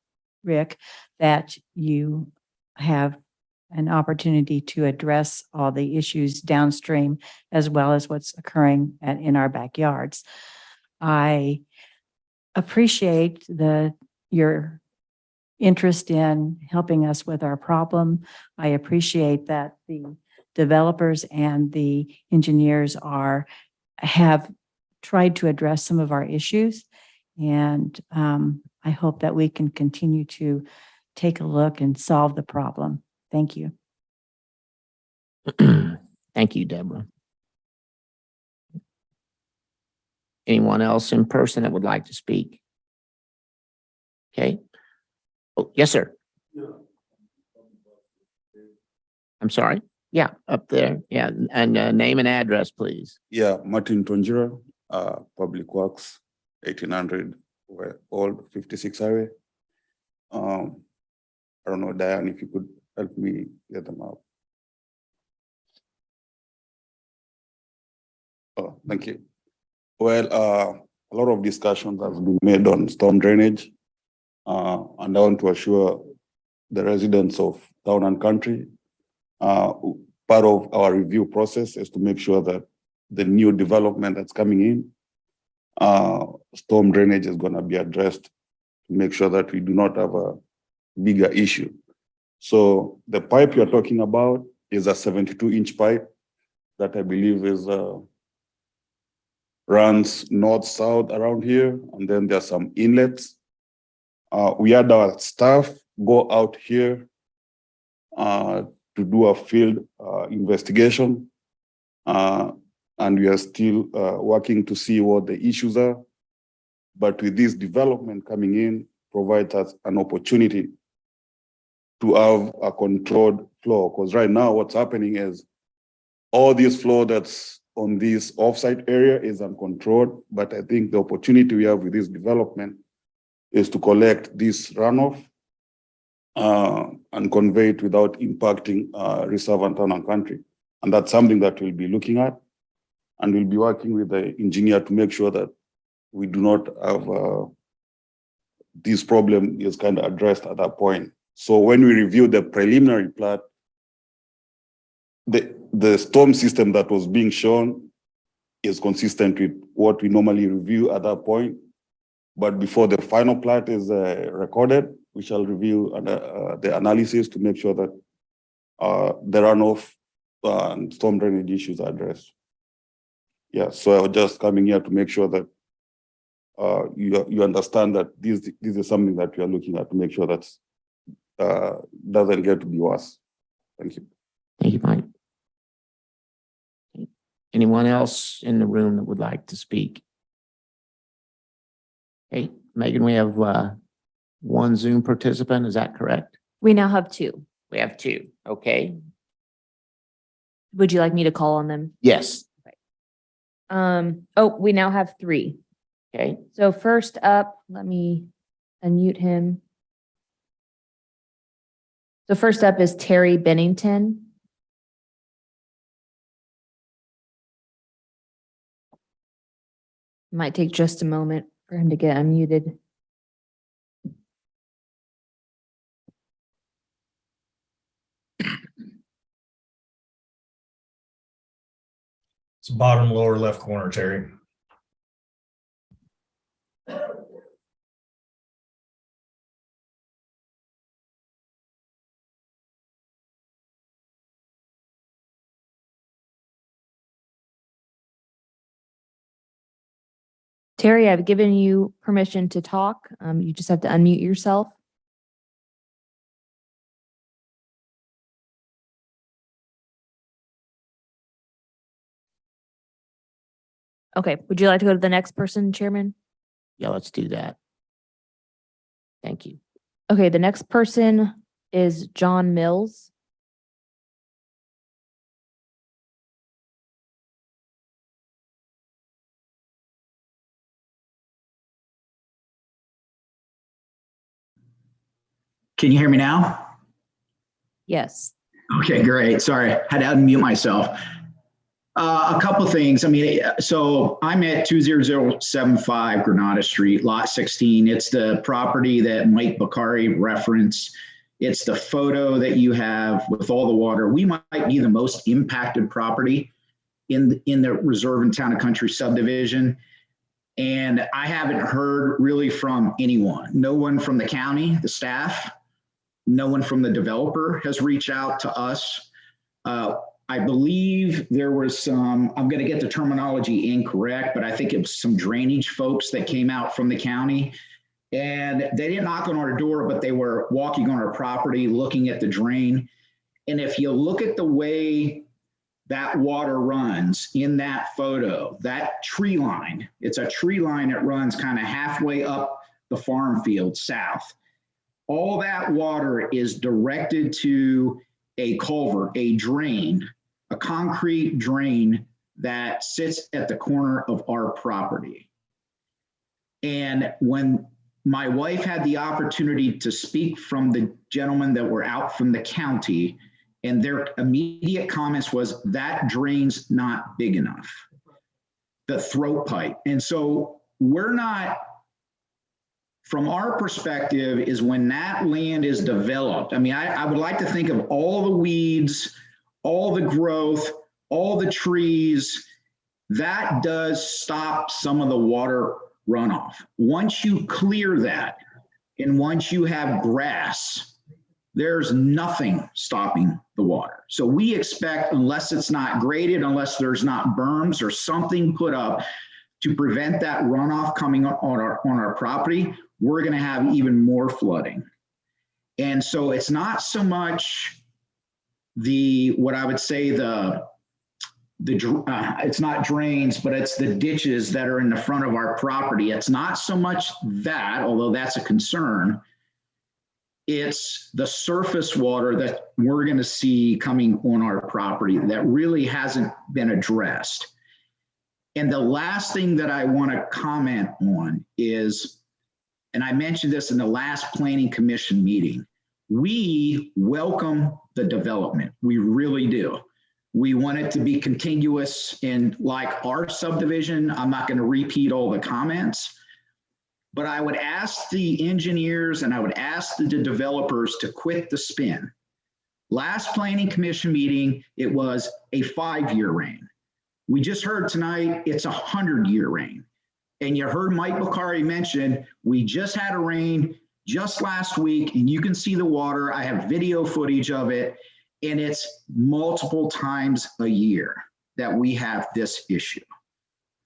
Rick, that you have an opportunity to address all the issues downstream as well as what's occurring in our backyards. I appreciate your interest in helping us with our problem. I appreciate that the developers and the engineers have tried to address some of our issues. And I hope that we can continue to take a look and solve the problem. Thank you. Thank you, Deborah. Anyone else in person that would like to speak? Okay. Oh, yes, sir. I'm sorry. Yeah, up there. Yeah, and name and address, please. Yeah, Martin Tonjira, Public Works, 1800 Old 56 Highway. I don't know, Diane, if you could help me get them out. Oh, thank you. Well, a lot of discussions has been made on storm drainage. And I want to assure the residents of Town and Country, part of our review process is to make sure that the new development that's coming in, storm drainage is going to be addressed to make sure that we do not have a bigger issue. So the pipe you're talking about is a 72-inch pipe that I believe is runs north-south around here, and then there are some inlets. We had our staff go out here to do a field investigation, and we are still working to see what the issues are. But with this development coming in, provides us an opportunity to have a controlled flow. Because right now what's happening is all this flow that's on this offsite area is uncontrolled. But I think the opportunity we have with this development is to collect this runoff and convey it without impacting reserve and Town and Country. And that's something that we'll be looking at. And we'll be working with the engineer to make sure that we do not have this problem is kind of addressed at that point. So when we review the preliminary plat, the storm system that was being shown is consistent with what we normally review at that point. But before the final plat is recorded, we shall review the analysis to make sure that there are no storm drainage issues addressed. Yeah, so I was just coming here to make sure that you understand that this is something that we are looking at to make sure that doesn't get to be worse. Thank you. Thank you, Mike. Anyone else in the room that would like to speak? Hey, Megan, we have one Zoom participant, is that correct? We now have two. We have two, okay? Would you like me to call on them? Yes, Oh, we now have three. okay. So first up, let me unmute him. So first up is Terry Bennington. Might take just a moment for him to get unmuted. It's bottom lower left corner, Terry. Terry, I've given you permission to talk. You just have to unmute yourself. Okay, would you like to go to the next person, Chairman? Yeah, let's do that. Thank you. Okay, the next person is John Mills. Can you hear me now? Yes. Okay, great. Sorry, had to unmute myself. A couple things. I mean, so I'm at 20075 Granada Street, lot 16. It's the property that Mike Bakari referenced. It's the photo that you have with all the water. We might be the most impacted property in the Reserve and Town and Country subdivision. And I haven't heard really from anyone. No one from the county, the staff, no one from the developer has reached out to us. I believe there was some, I'm going to get the terminology incorrect, but I think it was some drainage folks that came out from the county, and they didn't knock on our door, but they were walking on our property, looking at the drain. And if you look at the way that water runs in that photo, that tree line, it's a tree line that runs kind of halfway up the farm field south. All that water is directed to a culvert, a drain, a concrete drain that sits at the corner of our property. And when my wife had the opportunity to speak from the gentlemen that were out from the county, and their immediate comments was that drain's not big enough, the throat pipe. And so we're not, from our perspective, is when that land is developed, I mean, I would like to think of all the weeds, all the growth, all the trees, that does stop some of the water runoff. Once you clear that, and once you have grass, there's nothing stopping the water. So we expect, unless it's not graded, unless there's not berms or something put up to prevent that runoff coming on our property, we're going to have even more flooding. And so it's not so much what I would say it's not drains, but it's the ditches that are in the front of our property. It's not so much that, although that's a concern. It's the surface water that we're going to see coming on our property that really hasn't been addressed. And the last thing that I want to comment on is, and I mentioned this in the last Planning Commission meeting, we welcome the development. We really do. We want it to be contiguous in like our subdivision. I'm not going to repeat all the comments, but I would ask the engineers and I would ask the developers to quit the spin. Last Planning Commission meeting, it was a 5-year rain. We just heard tonight, it's a 100-year rain. And you heard Mike Bakari mention, we just had a rain just last week, and you can see the water. I have video footage of it, and it's multiple times a year that we have this issue.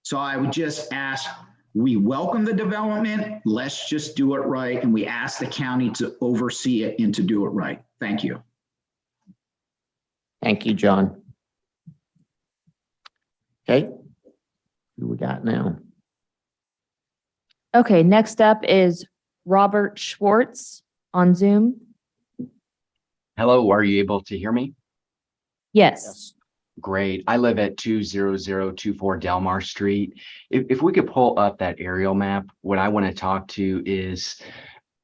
So I would just ask, we welcome the development. Let's just do it right. And we ask the county to oversee it and to do it right. Thank you. Thank you, John. Okay. Who we got now? Okay, next up is Robert Schwartz on Zoom. Hello, are you able to hear me? Yes. Great. I live at 20024 Delmar Street. If we could pull up that aerial map, what I want to talk to is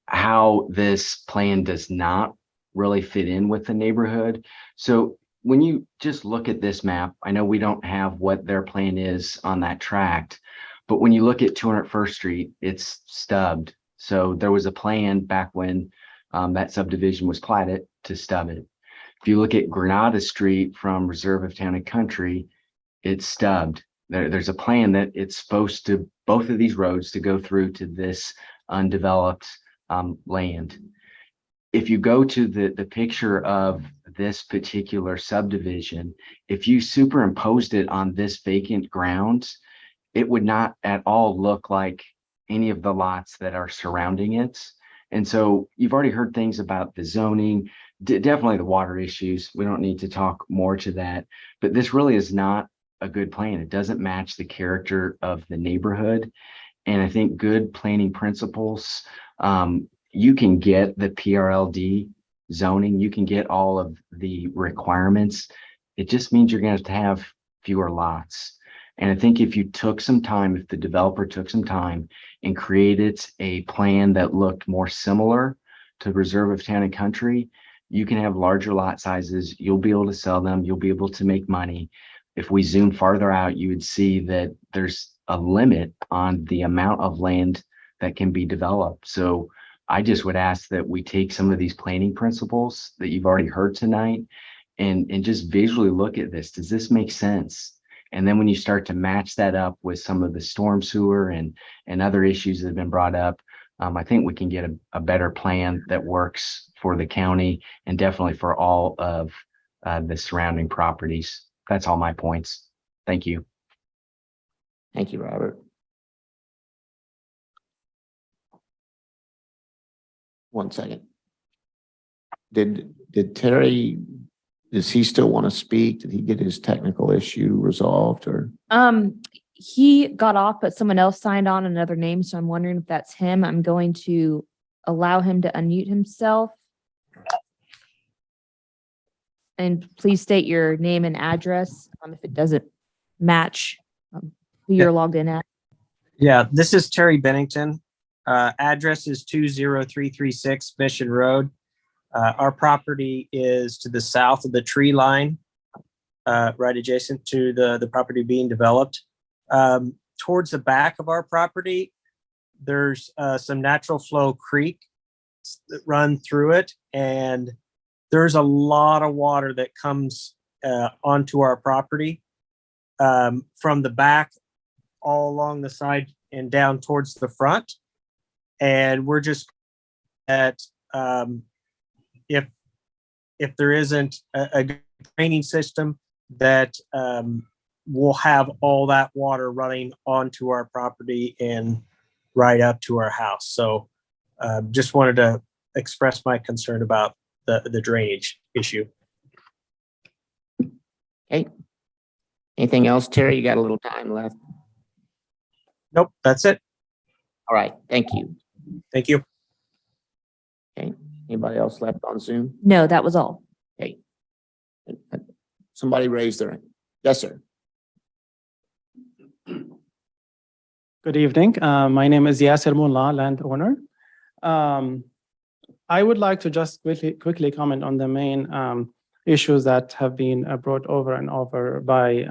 how this plan does not really fit in with the neighborhood. So when you just look at this map, I know we don't have what their plan is on that tract, but when you look at 201st Street, it's stubbed. So there was a plan back when that subdivision was platted to stub it. If you look at Granada Street from Reserve of Town and Country, it's stubbed. There's a plan that it's supposed to, both of these roads to go through to this undeveloped land. If you go to the picture of this particular subdivision, if you superimposed it on this vacant ground, it would not at all look like any of the lots that are surrounding it. And so you've already heard things about the zoning, definitely the water issues. We don't need to talk more to that, but this really is not a good plan. It doesn't match the character of the neighborhood. And I think good planning principles, you can get the PRLD zoning, you can get all of the requirements. It just means you're going to have fewer lots. And I think if you took some time, if the developer took some time and created a plan that looked more similar to Reserve of Town and Country, you can have larger lot sizes. You'll be able to sell them. You'll be able to make money. If we zoom farther out, you would see that there's a limit on the amount of land that can be developed. So I just would ask that we take some of these planning principles that you've already heard tonight and just visually look at this. Does this make sense? And then when you start to match that up with some of the storm sewer and other issues that have been brought up, I think we can get a better plan that works for the county and definitely for all of the surrounding properties. That's all my points. Thank you. Thank you, Robert. One second. Did Terry, does he still want to speak? Did he get his technical issue resolved or? He got off, but someone else signed on another name, so I'm wondering if that's him. I'm going to allow him to unmute himself. And please state your name and address if it doesn't match who you're logged in at. Yeah, this is Terry Bennington. Address is 20336 Mission Road. Our property is to the south of the tree line, right adjacent to the property being developed. Towards the back of our property, there's some natural flow creek that run through it, and there's a lot of water that comes onto our property from the back all along the side and down towards the front. And we're just at if there isn't a draining system that we'll have all that water running onto our property and right up to our house. So just wanted to express my concern about the drainage issue. Okay. Anything else, Terry? You got a little time left. Nope, that's it. All right. Thank you. Thank you. Okay. Anybody else left on Zoom? No, that was all. Okay. Somebody raised their hand. Yes, sir. Good evening. My name is Yasser Mullah, landowner. I would like to just quickly comment on the main issues that have been brought over and over by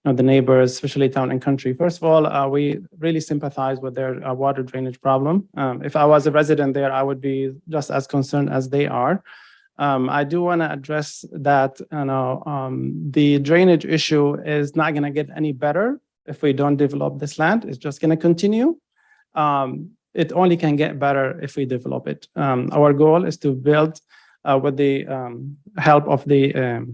the neighbors, especially Town and Country. First of all, we really sympathize with their water drainage problem. If I was a resident there, I would be just as concerned as they are. I do want to address that the drainage issue is not going to get any better if we don't develop this land. It's just going to continue. it only can get better if we develop it. Our goal is to build with the help of the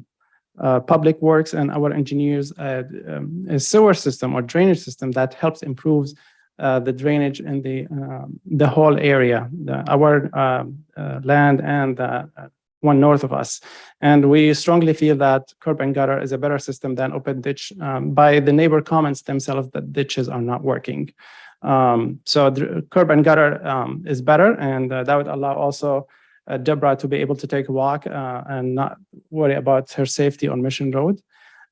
public works and our engineers a sewer system or drainage system that helps improve the drainage in the whole area, our land and one north of us. And we strongly feel that curb and gutter is a better system than open ditch by the neighbor comments themselves that ditches are not working. So the curb and gutter is better, and that would allow also Deborah to be able to take a walk and not worry about her safety on Mission Road.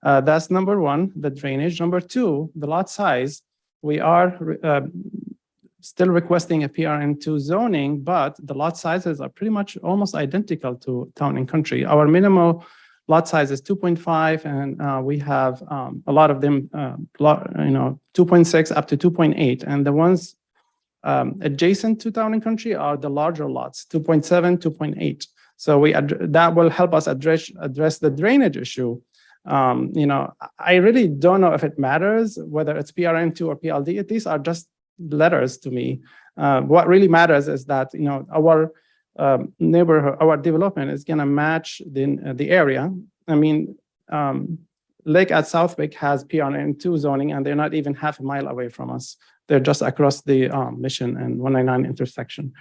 That's number one, the drainage. Number two, the lot size. We are still requesting a PRN2 zoning, but the lot sizes are pretty much almost identical to town and country. Our minimal lot size is 2.5, and we have a lot of them, 2.6 up to 2.8, and the ones adjacent to town and country are the larger lots, 2.7, 2.8. So that will help us address the drainage issue. I really don't know if it matters whether it's PRN2 or PLD. These are just letters to me. What really matters is that our neighborhood, our development is going to match the area. I mean, Lake at Southwick has PRN2 zoning, and they're not even half a mile away from us. They're just across the Mission and 199 intersection.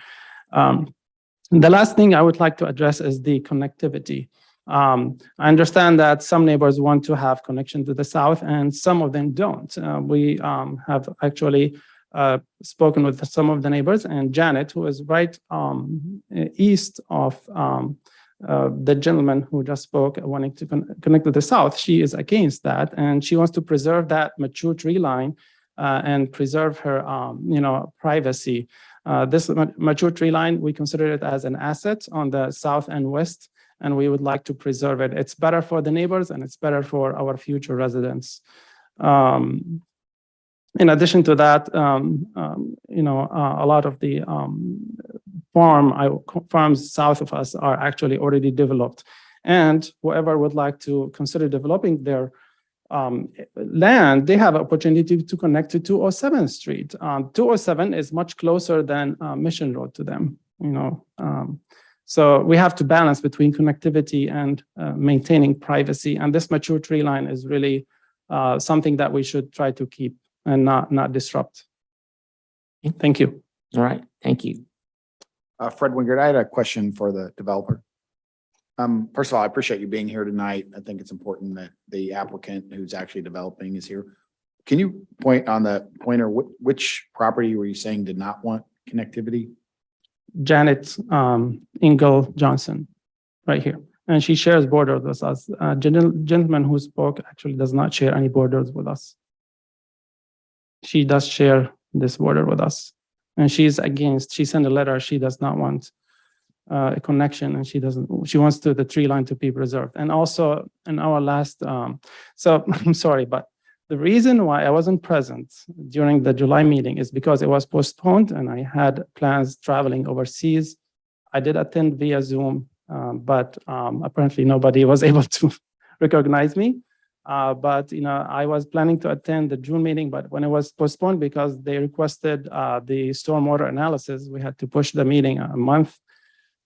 The last thing I would like to address is the connectivity. I understand that some neighbors want to have connection to the south, and some of them don't. We have actually spoken with some of the neighbors, and Janet, who is right east of the gentleman who just spoke, wanting to connect to the south, she is against that, and she wants to preserve that mature tree line and preserve her, privacy. This mature tree line, we consider it as an asset on the south and west, and we would like to preserve it. It's better for the neighbors, and it's better for our future residents. In addition to that, a lot of the farms south of us are actually already developed. And whoever would like to consider developing their land, they have opportunity to connect to 207th Street. 207 is much closer than Mission Road to them, So we have to balance between connectivity and maintaining privacy. And this mature tree line is really something that we should try to keep and not disrupt. Thank you. All right, thank you. Fred Wingert, I had a question for the developer. First of all, I appreciate you being here tonight. I think it's important that the applicant who's actually developing is here. Can you point on the pointer, which property were you saying did not want connectivity? Janet Ingle Johnson, right here. And she shares borders with us. Gentleman who spoke actually does not share any borders with us. She does share this border with us. And she's against, she sent a letter, she does not want a connection, and she wants the tree line to be preserved. And also in our last, so I'm sorry, but the reason why I wasn't present during the July meeting is because it was postponed and I had plans traveling overseas. I did attend via Zoom, but apparently nobody was able to recognize me. But I was planning to attend the June meeting, but when it was postponed because they requested the stormwater analysis, we had to push the meeting a month.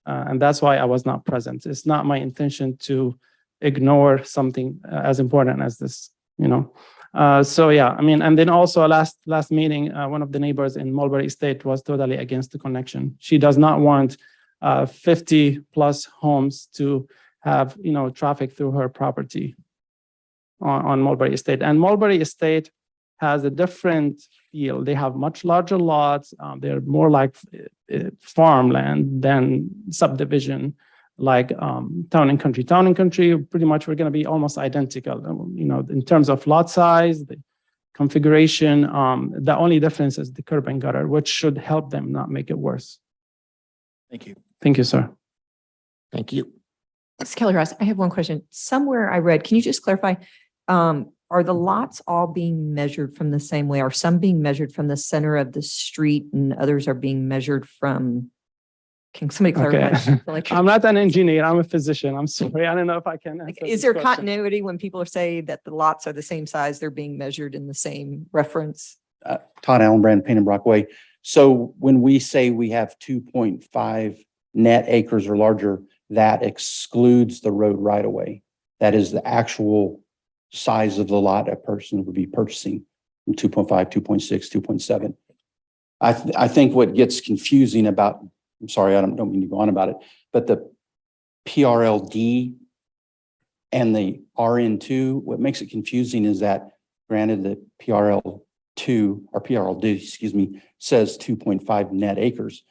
And that's why I was not present. It's not my intention to ignore something as important as this, So yeah, I mean, and then also last meeting, one of the neighbors in Mulberry Estate was totally against the connection. She does not want 50 plus homes to have, traffic through her property on Mulberry Estate. And Mulberry Estate has a different feel. They have much larger lots. They're more like farmland than subdivision, like town and country. Town and country, pretty much, we're going to be almost identical. In terms of lot size, the configuration. The only difference is the curb and gutter, which should help them, not make it worse. Thank you. Thank you, sir. Thank you. Ms. Kelly Ross, I have one question. Somewhere I read, can you just clarify, are the lots all being measured from the same way? Are some being measured from the center of the street and others are being measured from? Can somebody clarify? Okay. I'm not an engineer. I'm a physician. I'm sorry. I don't know if I can answer Is this there question. continuity when people say that the lots are the same size, they're being measured in the same reference? Todd Allenbrand, Painted Brockway. So when we say we have 2.5 net acres or larger, that excludes the road right of way. That is the actual size of the lot a person would be purchasing from 2.5, 2.6, 2.7. I think what gets confusing about, I'm sorry, I don't mean to go on about it, but the PRLD and the RN2, what makes it confusing is that granted the PRL2 or PRLD, excuse me, says 2.5 net acres,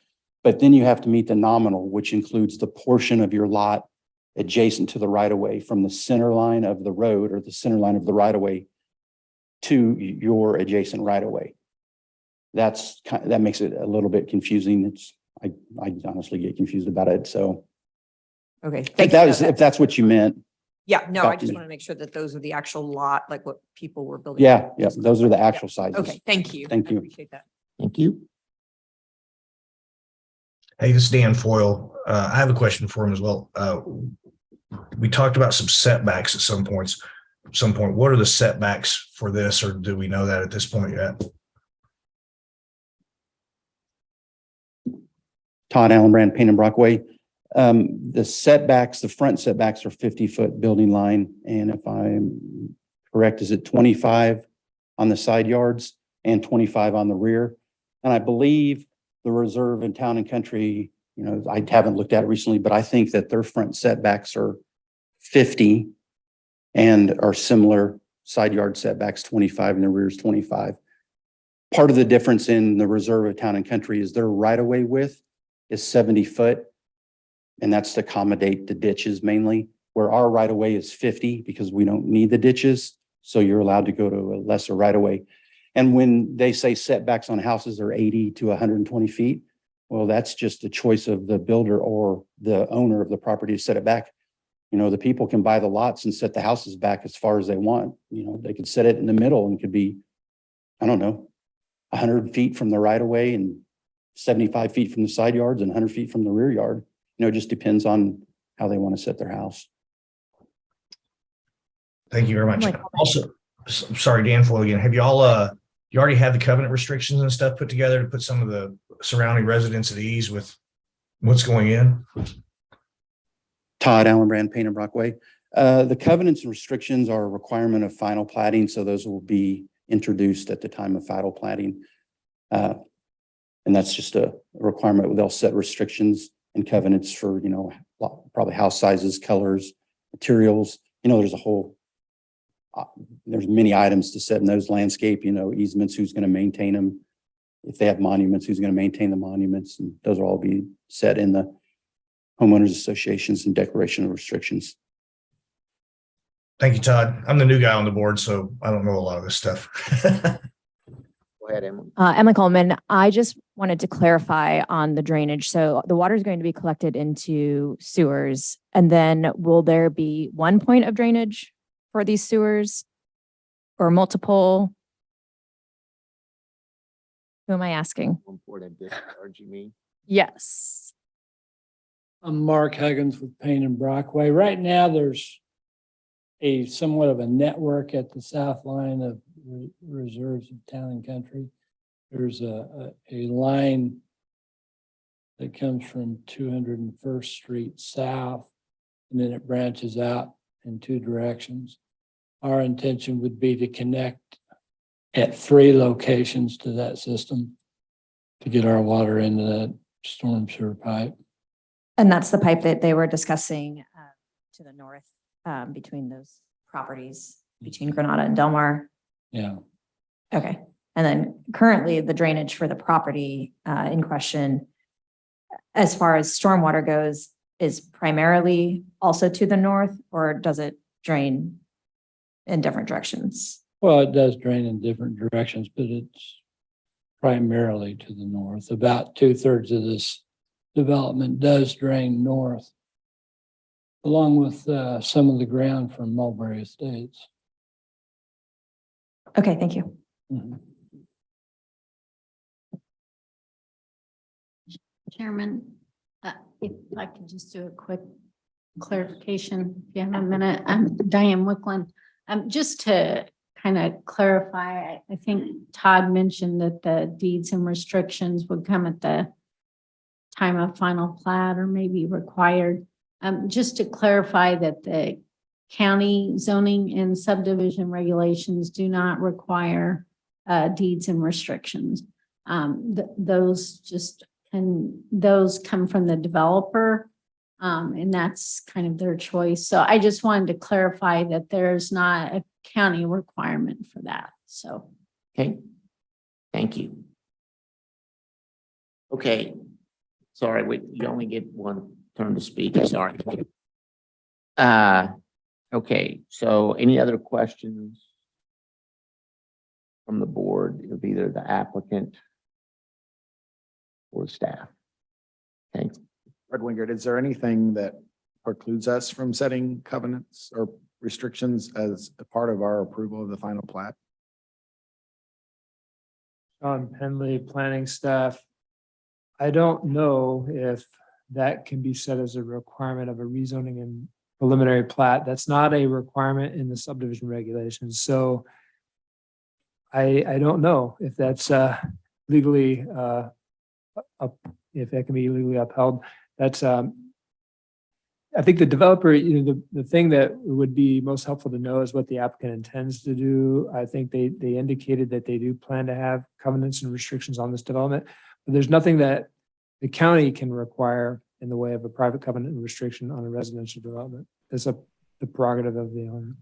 but then you have to meet the nominal, which includes the portion of your lot adjacent to the right of way from the center line of the road or the center line of the right of way to your adjacent right of way. That makes it a little bit confusing. I honestly get confused about it. So Okay. if that's what you meant. Yeah, no, I Got just me. want to make sure that those are the actual lot, like what people were building. Yeah, those are the actual sizes. Okay, thank you. Thank I you. appreciate that. Thank you. Hey, this is Dan Foyle. I have a question for him as well. We talked about some setbacks at some point. What are the setbacks for this, or do we know that at this point yet? Todd Allenbrand, Payne and Brockway. The setbacks, the front setbacks are 50-foot building line. And if I'm correct, is it 25 on the side yards and 25 on the rear? And I believe the reserve in Town and Country, I haven't looked at it recently, but I think that their front setbacks are 50 and are similar side yard setbacks 25 and the rear is 25. Part of the difference in the reserve of Town and Country is their right of way width is 70 foot. And that's to accommodate the ditches mainly, where our right of way is 50 because we don't need the ditches. So you're allowed to go to a lesser right of way. And when they say setbacks on houses are 80 to 120 feet, well, that's just the choice of the builder or the owner of the property to set it back. The people can buy the lots and set the houses back as far as they want. They could set it in the middle and it could be, I don't know, 100 feet from the right of way and 75 feet from the side yards and 100 feet from the rear yard. It just depends on how they want to set their house. Thank you very much. Also, sorry, Dan Foyle again. Have y'all, you already had the covenant restrictions and stuff put together to put some of the surrounding residents at ease with what's going in? Todd Allenbrand, Payne and Brockway. The covenants and restrictions are a requirement of final plating, so those will be introduced at the time of final plating. And that's just a requirement. They'll set restrictions and covenants for, probably house sizes, colors, materials. There's a whole, there's many items to set in those landscape, easements, who's going to maintain them. If they have monuments, who's going to maintain the monuments. And those will all be set in the homeowners associations and declaration of restrictions. Thank you, Todd. I'm the new guy on the board, so I don't know a lot of this stuff. Go ahead, Emily. Emily Coleman, I just wanted to clarify on the drainage. So the water is going to be collected into sewers, and then will there be one point of drainage for these sewers or multiple? Who am I asking? One port of discharge, you mean? Yes. I'm Mark Huggins with Payne and Brockway. Right now, there's a somewhat of a network at the south line of reserves of Town and Country. There's a line that comes from 201st Street south, and then it branches out in two directions. Our intention would be to connect at 3 locations to that system to get our water into that storm sewer pipe. And that's the pipe that they were discussing to the north between those properties, between Granada and Delmar. Yeah. Okay. And then currently the drainage for the property in question, as far as stormwater goes, is primarily also to the north, or does it drain in different directions? Well, it does drain in different directions, but it's primarily to the north. About 2/3 of this development does drain north, along with some of the ground from Mulberry Estates. Okay, thank you. Mhm. Chairman, if I could just do a quick clarification, if you have a minute. I'm Diane Wicklund. Just to kind of clarify, I think Todd mentioned that the deeds and restrictions would come at the time of final plat or maybe required. Just to clarify that the county zoning and subdivision regulations do not require deeds and restrictions. Those come from the developer. And that's kind of their choice. So I just wanted to clarify that there's not a county requirement for that. So. Okay, thank you. Okay, sorry, you only get one turn to speak, sorry. Okay, so any other questions from the board of either the applicant or staff? Thanks. Fred Wingert, is there anything that precludes us from setting covenants or restrictions as a part of our approval of the final plat? Sean Penley, planning staff. I don't know if that can be set as a requirement of a rezoning and preliminary plat. That's not a requirement in the subdivision regulations. So I don't know if that's legally if that can be legally upheld. That's I think the developer, the thing that would be most helpful to know is what the applicant intends to do. I think they indicated that they do plan to have covenants and restrictions on this development, but there's nothing that the county can require in the way of a private covenant and restriction on a residential development. It's the prerogative of the owner.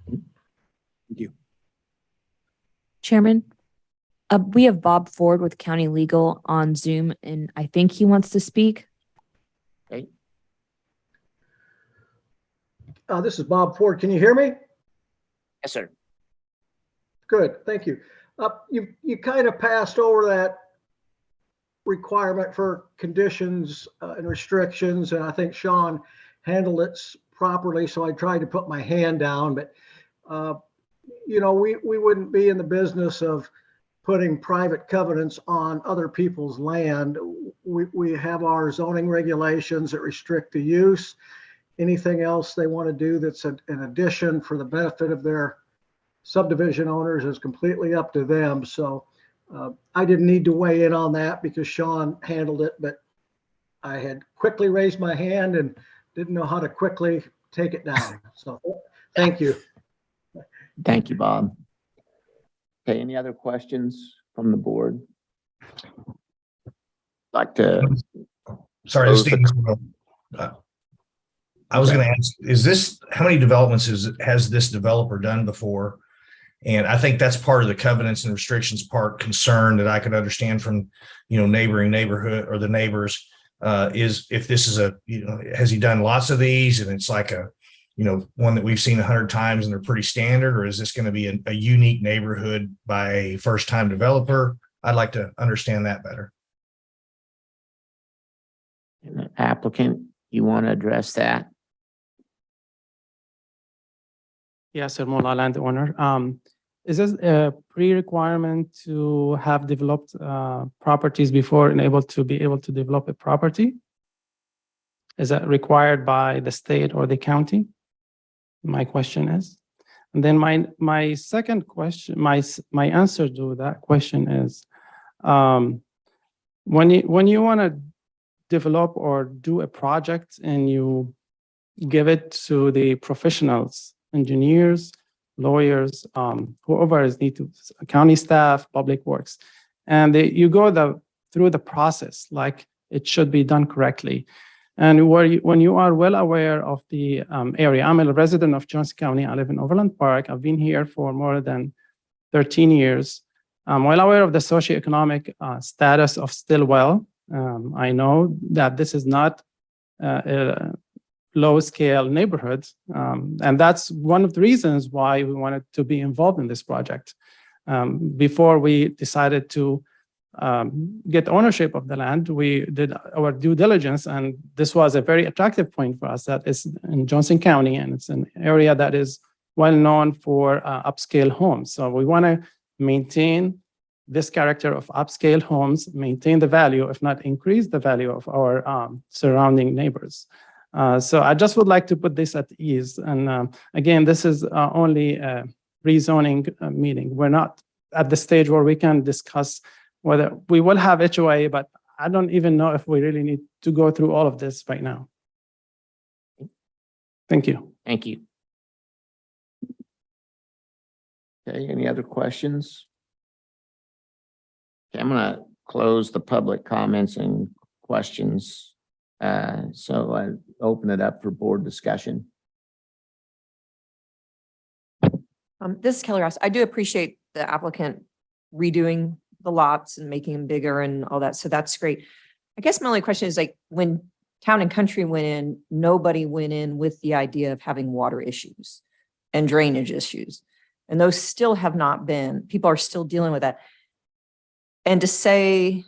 Thank you. Chairman, we have Bob Ford with County Legal on Zoom, and I think he wants to speak. Okay. This is Bob Ford. Can you hear me? Yes, sir. Good, thank you. You kind of passed over that requirement for conditions and restrictions, and I think Sean handled it properly, so I tried to put my hand down, but we wouldn't be in the business of putting private covenants on other people's land. We have our zoning regulations that restrict the use. Anything else they want to do that's an addition for the benefit of their subdivision owners is completely up to them. So I didn't need to weigh in on that because Sean handled it, but I had quickly raised my hand and didn't know how to quickly take it down. So thank you. Thank you, Bob. Okay, any other questions from the board? Like to. Sorry, this is I was going to ask, how many developments has this developer done before? And I think that's part of the covenants and restrictions part concern that I could understand from, neighboring neighborhood or the neighbors, is if this is has he done lots of these and it's like one that we've seen 100 times and they're pretty standard, or is this going to be a unique neighborhood by a first time developer? I'd like to understand that better. Applicant, you want to address that? Yes, sir, Mola landowner. Is this a pre-requirement to have developed properties before and be able to develop a property? Is that required by the state or the county? My question is. And then my second question, my answer to that question is, when you want to develop or do a project and you give it to the professionals, engineers, lawyers, whoever is needed, county staff, public works, and you go through the process like it should be done correctly. And when you are well aware of the area, I'm a resident of Johnson County. I live in Overland Park. I've been here for more than 13 years. I'm well aware of the socioeconomic status of Stillwell. I know that this is not a low-scale neighborhood, and that's one of the reasons why we wanted to be involved in this project. Before we decided to get ownership of the land, we did our due diligence, and this was a very attractive point for us. That is in Johnson County, and it's an area that is well known for upscale homes. So we want to maintain this character of upscale homes, maintain the value, if not increase the value of our surrounding neighbors. So I just would like to put this at ease. And again, this is only a rezoning meeting. We're not at the stage where we can discuss whether we will have HOA, but I don't even know if we really need to go through all of this right now. Thank you. Thank you. Okay, any other questions? Okay, I'm gonna close the public comments and questions. So I open it up for board discussion. This is Kelly Ross. I do appreciate the applicant redoing the lots and making them bigger and all that. So that's great. I guess my only question is, like, when Town and Country went in, nobody went in with the idea of having water issues and drainage issues. And those still have not been, people are still dealing with that. And to say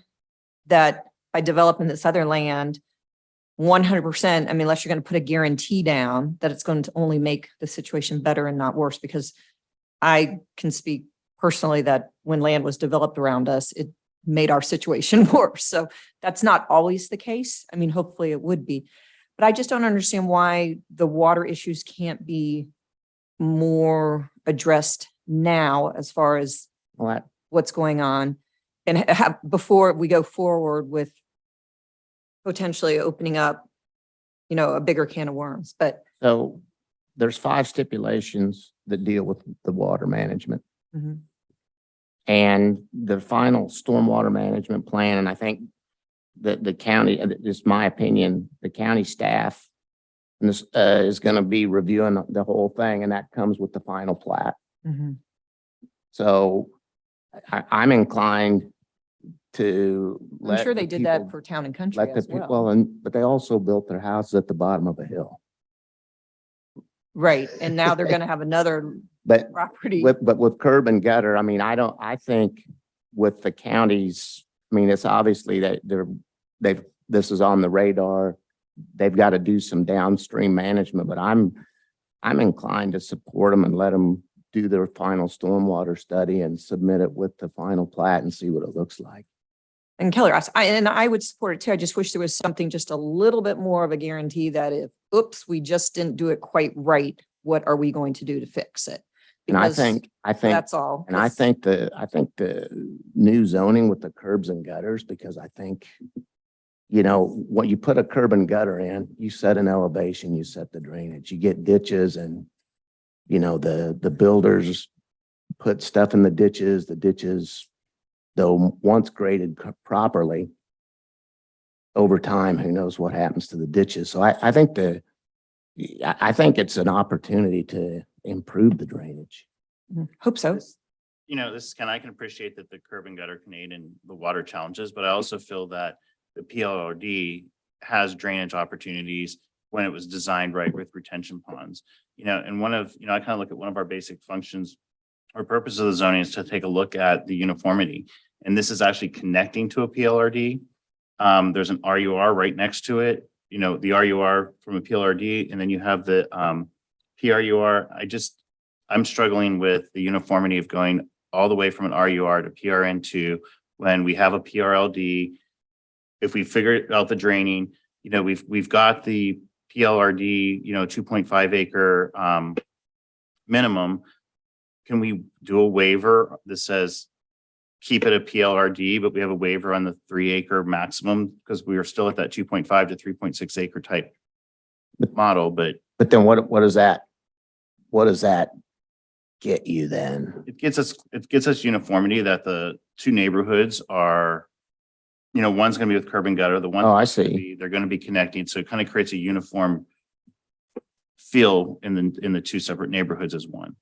that by developing this other land, 100%, I mean, unless you're going to put a guarantee down that it's going to only make the situation better and not worse, because I can speak personally that when land was developed around us, it made our situation worse. So that's not always the case. I mean, hopefully it would be, but I just don't understand why the water issues can't be more addressed now as far as what's going on, and before we go forward with potentially opening up, you know, a bigger can of worms. But So there's 5 stipulations that deal with the water management. Mhm. And the final stormwater management plan, and I think that the county, just my opinion, the county staff and this is going to be reviewing the whole thing, and that comes with the final plat. Mhm. So I'm inclined to I'm let sure they the did that people- for Town and Country let the as people, well. but they also built their houses at the bottom of a hill. Right. And now they're going to have another But property. with curb and gutter, I mean, I think with the counties, I mean, it's obviously that this is on the radar. They've got to do some downstream management, but I'm inclined to support them and let them do their final stormwater study and submit it with the final plat and see what it looks like. And Kelly Ross, I would support it too. I just wish there was something just a little bit more of a guarantee that if, oops, we just didn't do it quite right, what are we going to do to fix it? And I Because think that's all. And I think the new zoning with the curbs and gutters, because I think, you know, when you put a curb and gutter in, you set an elevation, you set the drainage, you get ditches, and, you know, the builders put stuff in the ditches, though once graded properly, over time, who knows what happens to the ditches. So I think it's an opportunity to improve the drainage. Hope so. You know, I can appreciate that the curb and gutter can aid in the water challenges, but I also feel that the PLRD has drainage opportunities when it was designed right with retention ponds. You know, and I kind of look at one of our basic functions or purpose of the zoning is to take a look at the uniformity. And this is actually connecting to a PLRD. There's an RUR right next to it, you know, the RUR from a PLRD, and then you have the PRUR. I'm struggling with the uniformity of going all the way from an RUR to PRN2 when we have a PRLD. If we figure out the draining, you know, we've got the PLRD, you know, 2.5 acre minimum. Can we do a waiver that says keep it a PLRD, but we have a waiver on the 3 acre maximum because we are still at that 2.5 to 3.6 acre type model, but then what does that get you then? it gets us uniformity that the two neighborhoods are, you know, one's gonna be with curb and gutter, the one. Oh, I see. They're gonna be connecting, so it kind of creates a uniform feel in the two separate neighborhoods as one.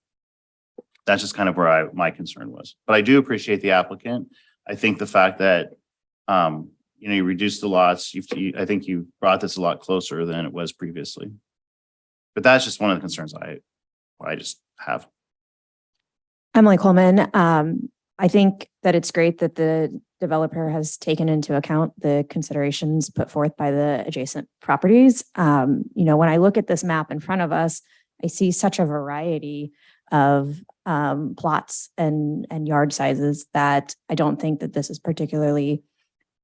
That's just kind of where my concern was, but I do appreciate the applicant. I think the fact that, you know, you reduce the lots, I think you brought this a lot closer than it was previously. But that's just one of the concerns I just have. Emily Coleman. I think that it's great that the developer has taken into account the considerations put forth by the adjacent properties. You know, when I look at this map in front of us, I see such a variety of plots and yard sizes that I don't think that this is particularly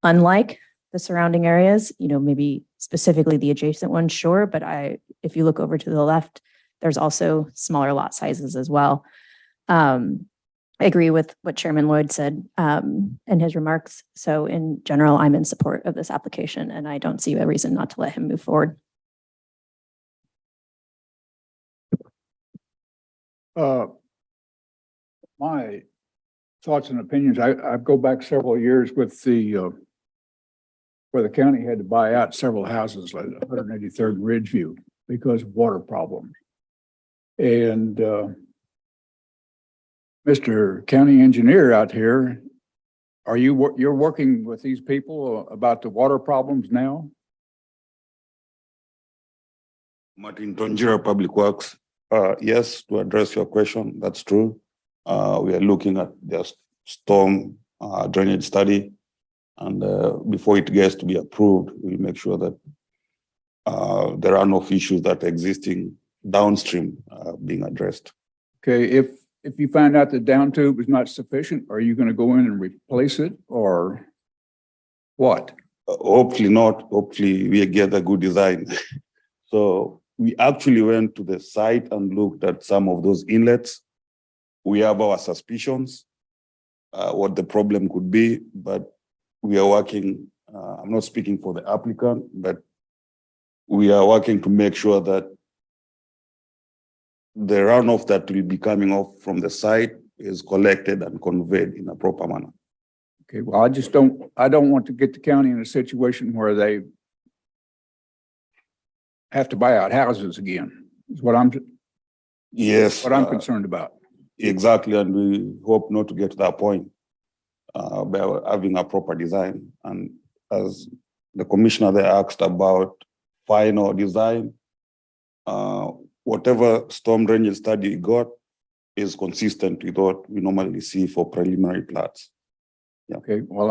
unlike the surrounding areas, you know, maybe specifically the adjacent ones, sure, but if you look over to the left, there's also smaller lot sizes as well. I agree with what Chairman Lloyd said in his remarks. So in general, I'm in support of this application and I don't see a reason not to let him move forward. My thoughts and opinions, I go back several years with the where the county had to buy out several houses like 183rd and Ridgeview because of water problems. And Mr. County Engineer out here, you're working with these people about the water problems now? Martin Tonjira, Public Works. Yes, to address your question, that's true. We are looking at the storm drainage study, and before it gets to be approved, we'll make sure that there are no issues that are existing downstream being addressed. Okay, if you find out the down tube is not sufficient, are you going to go in and replace it or what? Hopefully not. Hopefully we get a good design. So we actually went to the site and looked at some of those inlets. We have our suspicions what the problem could be, but we are working. I'm not speaking for the applicant, but we are working to make sure that the runoff that will be coming off from the site is collected and conveyed in a proper manner. Okay, well, I don't want to get the county in a situation where they have to buy out houses again, is what I'm concerned about. Exactly, and we hope not to get to that point by having a proper design. And as the commissioner there asked about final design, whatever storm drainage study we got is consistent with what we normally see for preliminary plats. Yeah. Okay, well,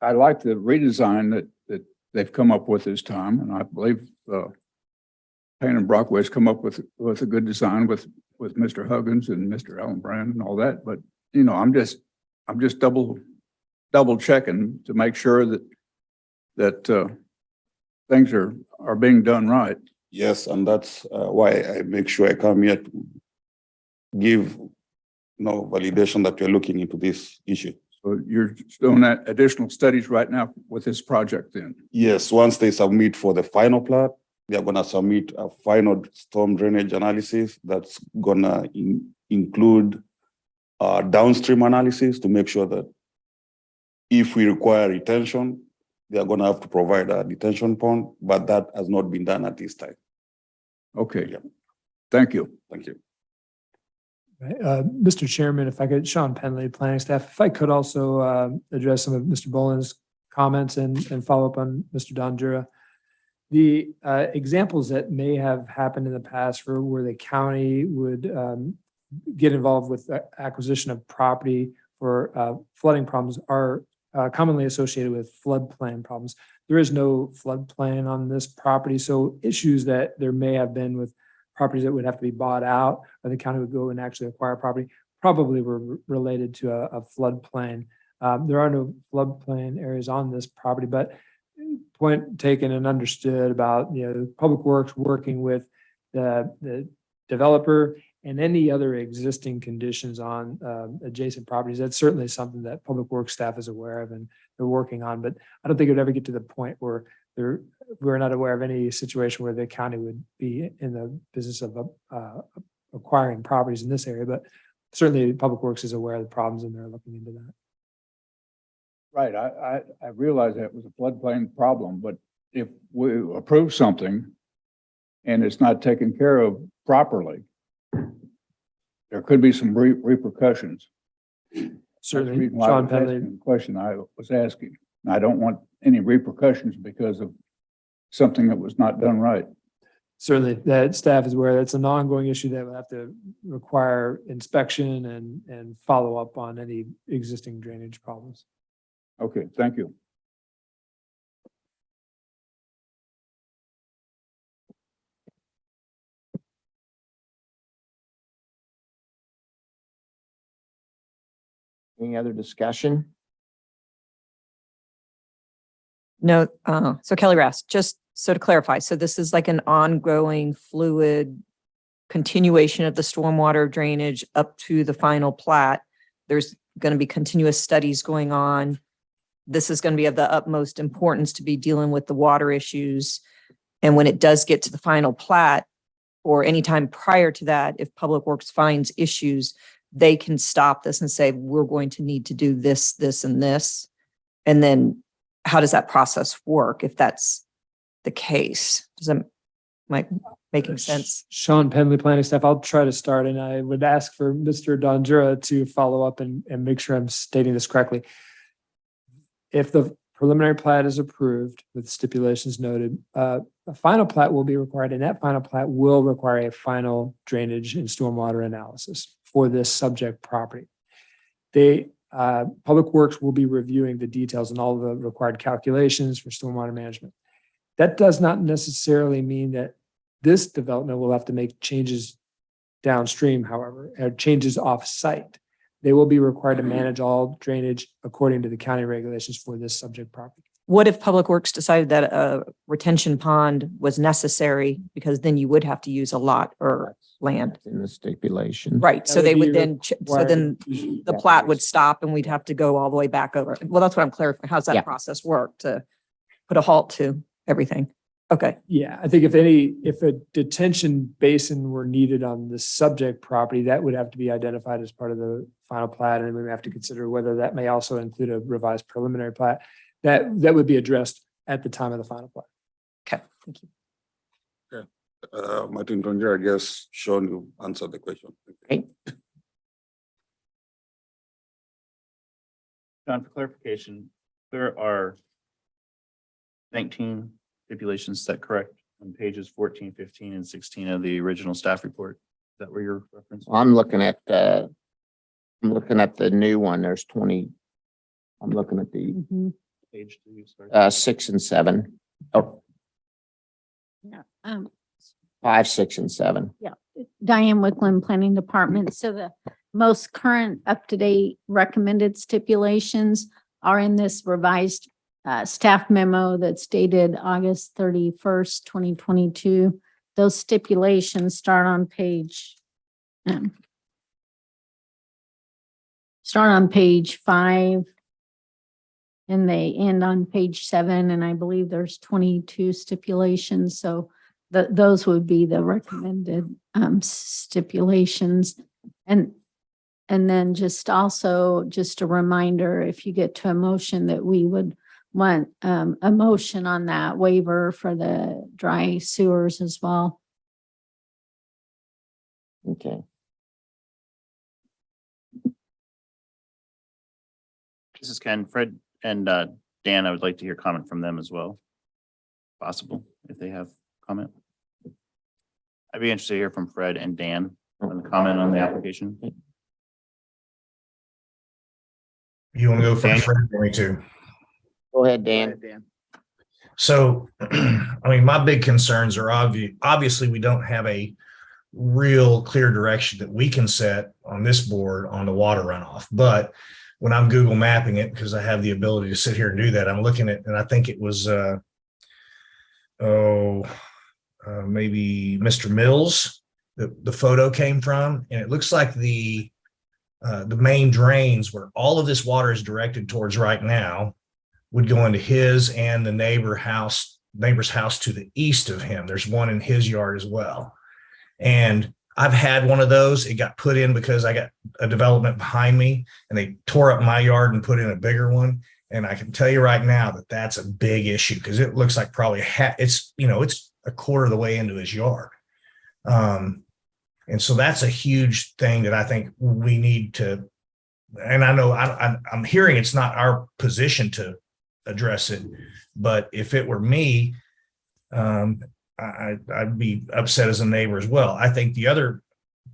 I like the redesign that they've come up with this time, and I believe Payne and Brockway's come up with a good design with Mr. Huggins and Mr. Allenbrand and all that. But you know, I'm just double checking to make sure that things are being done right. Yes, and that's why I make sure I come here to give validation that we're looking into this issue. So you're doing that additional studies right now with this project then? Yes, once they submit for the final plat, they're gonna submit a final storm drainage analysis that's gonna include downstream analysis to make sure that if we require retention, they're gonna have to provide a detention pond, but that has not been done at this time. Okay. Yeah. Thank you. Thank you. Mr. Chairman, if I could, Sean Penley, planning staff, if I could also address some of Mr. Boland's comments and follow up on Mr. Donjura. The examples that may have happened in the past where the county would get involved with the acquisition of property for flooding problems are commonly associated with floodplain problems. There is no floodplain on this property, so issues that there may have been with properties that would have to be bought out, or the county would go and actually acquire property, probably were related to a floodplain. There are no floodplain areas on this property, but point taken and understood about Public Works working with the developer and any other existing conditions on adjacent properties. That's certainly something that Public Works staff is aware of and they're working on. But I don't think it would ever get to the point where we're not aware of any situation where the county would be in the business of acquiring properties in this area. But certainly Public Works is aware of the problems and they're looking into that. Right. I realize that was a floodplain problem, but if we approve something and it's not taken care of properly, there could be some repercussions. Certainly, Sean Penley. The question I was asking. I don't want any repercussions because of something that was not done right. Certainly, that staff is aware that's an ongoing issue that will have to require inspection and follow up on any existing drainage problems. Okay, thank you. Any other discussion? No, so Kelly Rast, just so to clarify, so this is like an ongoing fluid continuation of the stormwater drainage up to the final plat. There's going to be continuous studies going on. This is going to be of the utmost importance to be dealing with the water issues. And when it does get to the final plat, or anytime prior to that, if Public Works finds issues, they can stop this and say, we're going to need to do this, this, and this. And then how does that process work if that's the case? Does that making sense? Sean Penley, planning staff, I'll try to start, and I would ask for Mr. Dondura to follow up and make sure I'm stating this correctly. If the preliminary plat is approved with stipulations noted, a final plat will be required, and that final plat will require a final drainage and stormwater analysis for this subject property. Public Works will be reviewing the details and all the required calculations for stormwater management. That does not necessarily mean that this development will have to make changes downstream, however, or changes off-site. They will be required to manage all drainage according to the county regulations for this subject property. What if Public Works decided that a retention pond was necessary, because then you would have to use a lot or land? In the stipulation. Right, so That would they be would then, so then required. the plat would stop and we'd have to go all the way back over. Well, that's what I'm clarifying. How's Yeah. that process work to put a halt to everything? Okay, Yeah, I think if a detention basin were needed on the subject property, that would have to be identified as part of the final plat, and we have to consider whether that may also include a revised preliminary plat. That would be addressed at the time of the final plat. okay, thank you. Martin Tonja, I guess Sean, you answered the question. Okay. John, for clarification, there are 19 stipulations, is that correct? On pages 14, 15, and 16 of the original staff report. Is that where your reference? Well, I'm looking at the new one. There's 20. I'm looking at the Page 2, sorry. 6 and 7. Oh, Yeah. 5, 6, and 7. Yeah, Diane Wickland, Planning Department. So the most current up-to-date recommended stipulations are in this revised staff memo that's dated August 31st, 2022. Those stipulations start on page 5 and they end on page 7, and I believe there's 22 stipulations. So those would be the recommended stipulations. And then just a reminder, if you get to a motion, that we would want a motion on that waiver for the dry sewers as well. Okay. This is Ken, Fred, and Dan. I would like to hear comment from them as well. Possible, if they have comment. I'd be interested to hear from Fred and Dan on the comment on the application. You want to go Dan? first, Fred, or me too? Go ahead, Dan. So, I mean, my big concerns are obviously we don't have a real clear direction that we can set on this board on the water runoff. But when I'm Google mapping it, because I have the ability to sit here and do that, I'm looking at, and I think it was, maybe Mr. Mills, the photo came from, and it looks like the main drains where all of this water is directed towards right now would go into his and the neighbor's house to the east of him. There's one in his yard as well. And I've had one of those. It got put in because I got a development behind me and they tore up my yard and put in a bigger one. And I can tell you right now that that's a big issue, because it looks like probably it's a quarter of the way into his yard. And so that's a huge thing that I think we need to, and I know I'm hearing it's not our position to address it, but if it were me, I'd be upset as a neighbor as well. I think the other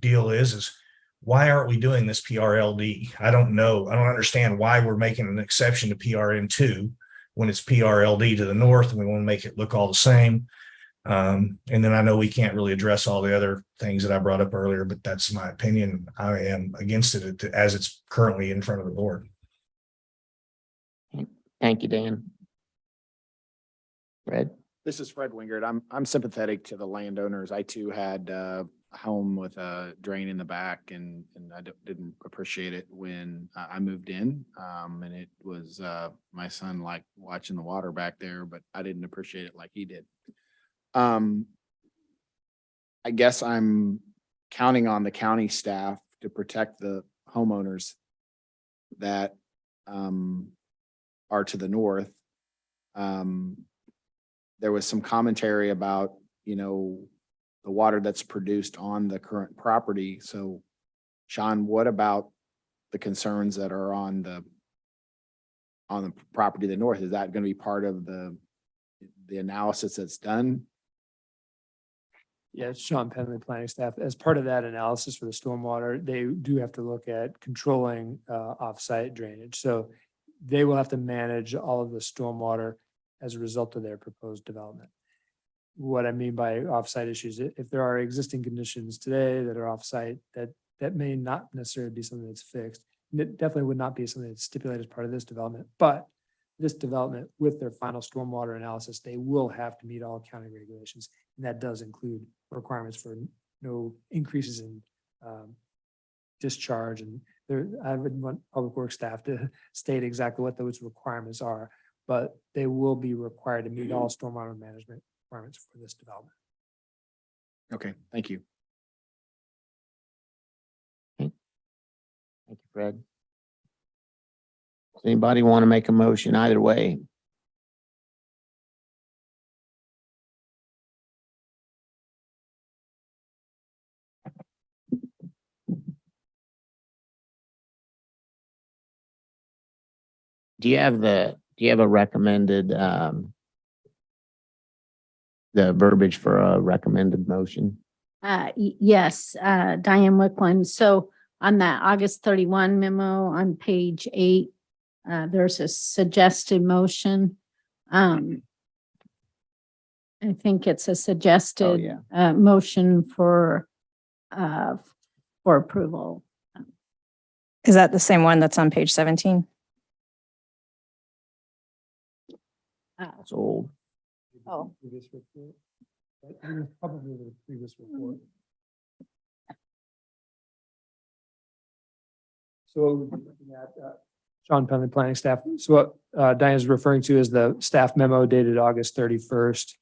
deal is why aren't we doing this PRLD? I don't know. I don't understand why we're making an exception to PRN2 when it's PRLD to the north and we want to make it look all the same. And then I know we can't really address all the other things that I brought up earlier, but that's my opinion. I am against it as it's currently in front of the board. Thank you, Dan. Fred? This is Fred Wingert. I'm sympathetic to the landowners. I too had home with a drain in the back and didn't appreciate it when I moved in. And it was, my son liked watching the water back there, but I didn't appreciate it like he did. I guess I'm counting on the county staff to protect the homeowners that are to the north. There was some commentary about, the water that's produced on the current property. So Sean, what about the concerns that are on the property to the north? Is that going to be part of the analysis that's done? Yeah, Sean Penley, planning staff. As part of that analysis for the stormwater, they do have to look at controlling offsite drainage. So they will have to manage all of the stormwater as a result of their proposed development. What I mean by offsite issues, if there are existing conditions today that are offsite, that may not necessarily be something that's fixed. And it definitely would not be something that's stipulated as part of this development, but this development with their final stormwater analysis, they will have to meet all county regulations. And that does include requirements for no increases in discharge. And I would want public works staff to state exactly what those requirements are, but they will be required to meet all stormwater management requirements for this development. Okay, thank you. Thank you, Fred. Does anybody want to make a motion either way? Do you have a recommended, the verbiage for a recommended motion? Yes, Diane Wicklund. So on that August 31 memo on page 8, there's a suggested motion. I think it's a suggested motion for approval. Is that the same one that's on page 17? It's old. Oh. Previous report. That was probably the previous report. So we're looking at Sean Penley, planning staff. So what Diane is referring to is the staff memo dated August 31st.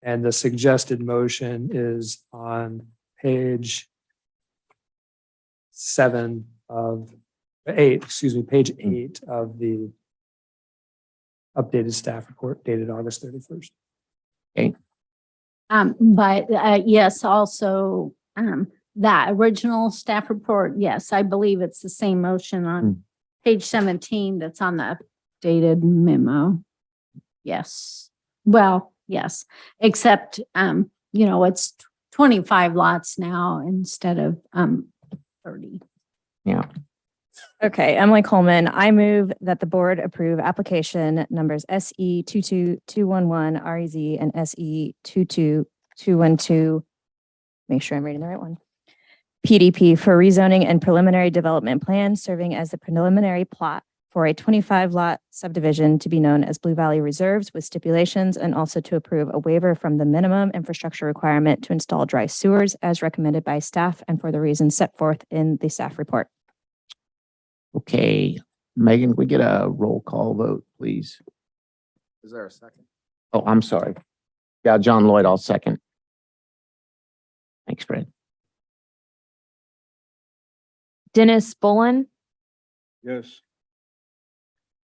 And the suggested motion is on page 8 of the updated staff report dated August 31st. Okay. But yes, also that original staff report, yes, I believe it's the same motion on page 17 that's on the updated memo. Yes. Well, yes, except it's 25 lots now instead of 30. Yeah. Okay, Emily Coleman, I move that the board approve application numbers SE 22211 REZ and SE 22212. Make sure I'm reading the right one. PDP for rezoning and preliminary development plan serving as the preliminary plot for a 25 lot subdivision to be known as Blue Valley Reserves with stipulations, and also to approve a waiver from the minimum infrastructure requirement to install dry sewers as recommended by staff and for the reasons set forth in the staff report. Okay, Megan, we get a roll call vote, please. Is there a second? Oh, I'm sorry. Yeah, John Lloyd, I'll second. Thanks, Fred. Dennis Bolin, Yes.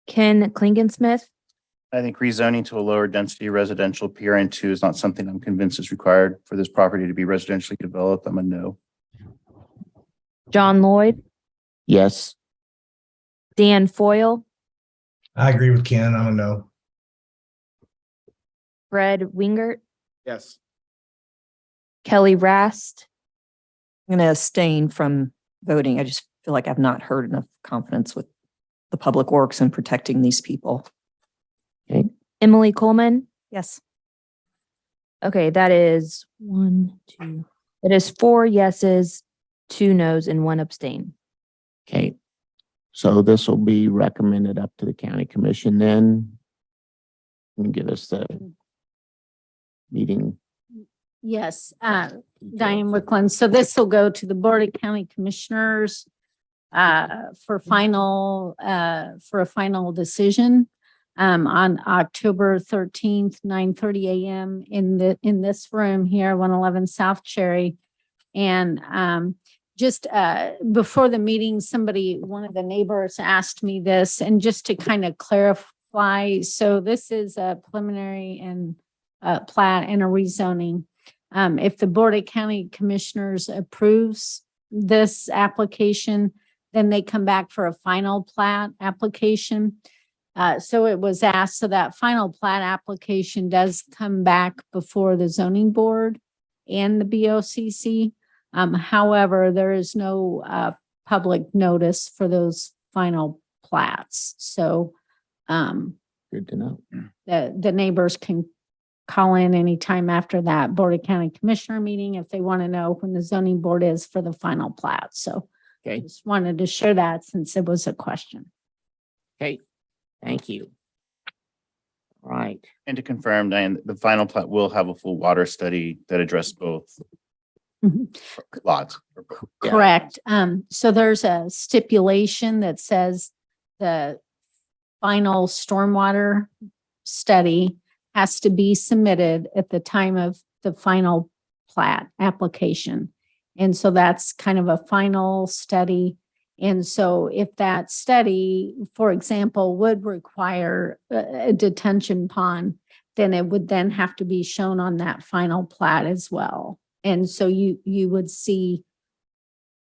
Ken Klingensmith, I think rezoning to a lower density residential PRN2 is not something I'm convinced is required for this property to be residentially developed. I'm a no. John Lloyd, Yes. Dan Foyle, I agree with Ken. I don't know. Fred Wingert, Yes. Kelly Rast, I'm going to abstain from voting. I just feel like I've not heard enough confidence with the public works and protecting these people. Emily Coleman. Yes. Okay, that is 1, 2. It is 4 yeses, 2 nos, and 1 abstain. Okay. So this will be recommended up to the county commission then. And give us the meeting Yes, Diane Wickland. So this will go to the Board of County Commissioners for a final decision on October 13th, 9:30 a.m. in this room here, 111 South Cherry. And just before the meeting, one of the neighbors asked me this, and just to kind of clarify, so this is a preliminary and plat and a rezoning. If the Board of County Commissioners approves this application, then they come back for a final plat application. So it was asked, so that final plat application does come back before the zoning board and the BOCC. However, there is no public notice for those final plats. So Good to know. the neighbors can call in anytime after that Board of County Commissioner meeting if they want to know when the zoning board is for the final plat. So Okay, just wanted to share that since it was a question. okay, thank you. All right, And to confirm, Diane, the final plat will have a full water study that addressed both lots. Yeah. Correct. So there's a stipulation that says the final stormwater study has to be submitted at the time of the final plat application. And so that's kind of a final study. And so if that study, for example, would require a detention pond, then it would then have to be shown on that final plat as well. And so you would see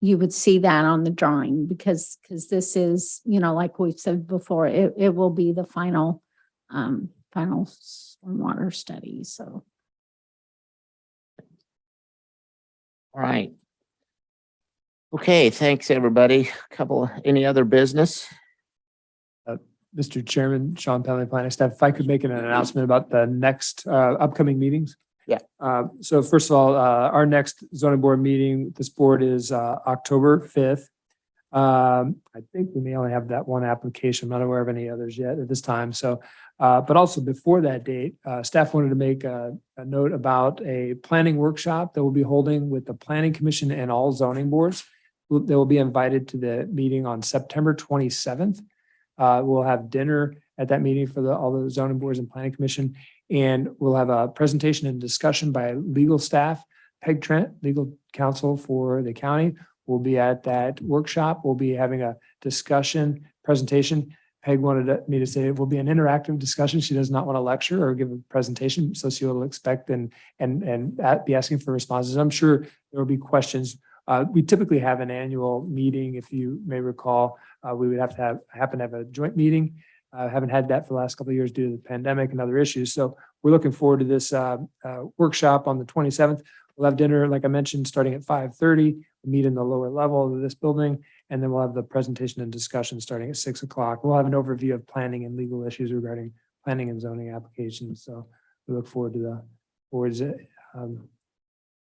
that on the drawing because this is, like we've said before, it will be the final stormwater study. So. all right. Okay, thanks, everybody. Any other business? Mr. Chairman, Sean Penley, planning staff, if I could make an announcement about the next upcoming meetings. Yeah. So first of all, our next zoning board meeting, with this board is October 5th. I think we may only have that one application. I'm not aware of any others yet at this time. So, but also before that date, staff wanted to make a note about a planning workshop that we'll be holding with the Planning Commission and all zoning boards. They will be invited to the meeting on September 27th. We'll have dinner at that meeting for all the zoning boards and planning commission. And we'll have a presentation and discussion by legal staff. Peg Trent, legal counsel for the county, will be at that workshop. We'll be having a discussion presentation. Peg wanted me to say it will be an interactive discussion. She does not want to lecture or give a presentation, so she will expect and be asking for responses. I'm sure there will be questions. We typically have an annual meeting. If you may recall, we would have to happen to have a joint meeting. Haven't had that for the last couple of years due to the pandemic and other issues. So we're looking forward to this workshop on the 27th. We'll have dinner, like I mentioned, starting at 5:30. We'll meet in the lower level of this building, and then we'll have the presentation and discussion starting at 6 o'clock. We'll have an overview of planning and legal issues regarding planning and zoning applications. So we look forward to the board's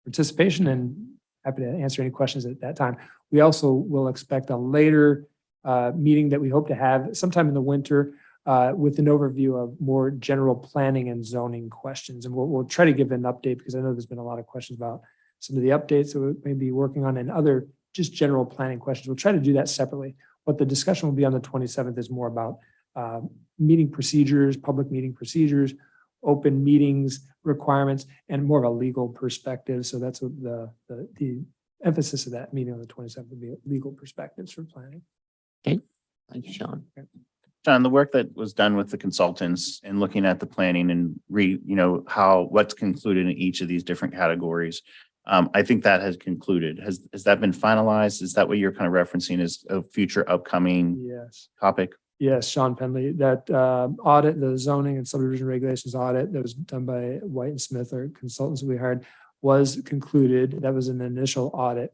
participation and happy to answer any questions at that time. We also will expect a later meeting that we hope to have sometime in the winter with an overview of more general planning and zoning questions. And we'll try to give an update because I know there's been a lot of questions about some of the updates that we may be working on and other just general planning questions. We'll try to do that separately. What the discussion will be on the 27th is more about meeting procedures, public meeting procedures, open meetings requirements, and more of a legal perspective. So that's what the emphasis of that meeting on the 27th would be, legal perspectives for planning. Okay, thank you, Sean. John, the work that was done with the consultants and looking at the planning and what's concluded in each of these different categories. I think that has concluded. Has that been finalized? Is that what you're kind of referencing as a future upcoming topic? Yes, Sean Penley, that audit, the zoning and subdivision regulations audit that was done by White and Smith, our consultants we hired, was concluded. That was an initial audit.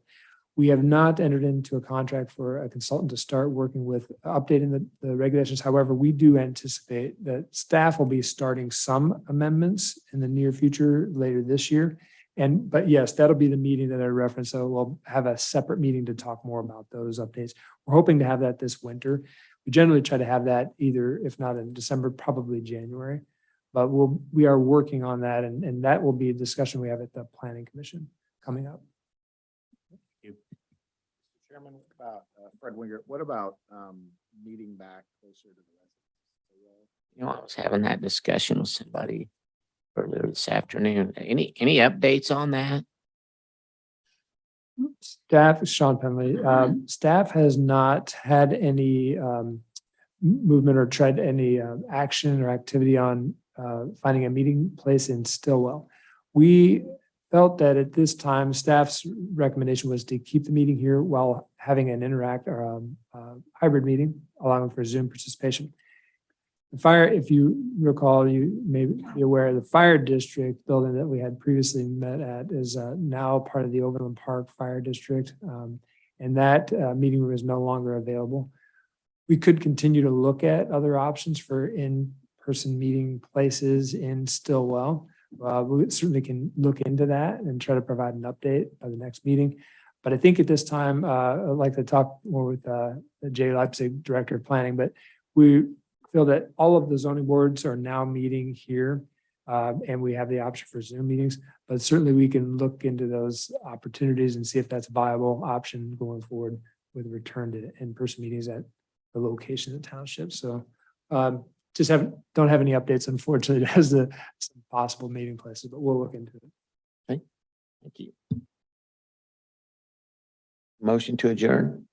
We have not entered into a contract for a consultant to start working with updating the regulations. However, we do anticipate that staff will be starting some amendments in the near future later this year. But yes, that'll be the meeting that I referenced. So we'll have a separate meeting to talk more about those updates. We're hoping to have that this winter. We generally try to have that either, if not in December, probably January. But we are working on that and that will be a discussion we have at the planning commission coming up. Chairman, what about, Fred Winger, what about, meeting back closer to the residents? You know, I was having that discussion with somebody earlier this afternoon. Any updates on that? Staff, Sean Penley, staff has not had any movement or tried any action or activity on finding a meeting place in Stillwell. We felt that at this time, staff's recommendation was to keep the meeting here while having an interact or hybrid meeting, allowing for Zoom participation. The fire, if you recall, you may be aware, the fire district building that we had previously met at is now part of the Overland Park Fire District. And that meeting room is no longer available. We could continue to look at other options for in-person meeting places in Stillwell. We certainly can look into that and try to provide an update by the next meeting. But I think at this time, I'd like to talk more with Jay Leipzig, Director of Planning, but we feel that all of the zoning boards are now meeting here and we have the option for Zoom meetings, but certainly we can look into those opportunities and see if that's a viable option going forward with return to in-person meetings at the location of the township. So don't have any updates, unfortunately, as the some possible meeting places, but we'll look into it. Okay, thank you. Motion to adjourn.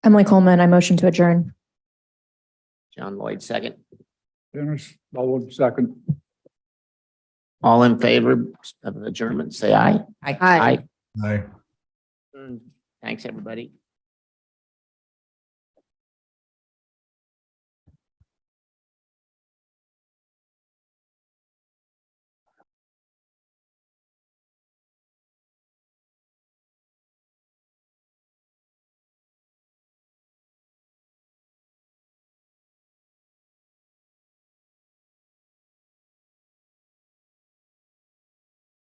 Emily Coleman, I motion to adjourn. John Lloyd, second. Dennis, Baldwin, second. All in favor of adjournment, say aye. Aye. Aye. Thanks, everybody.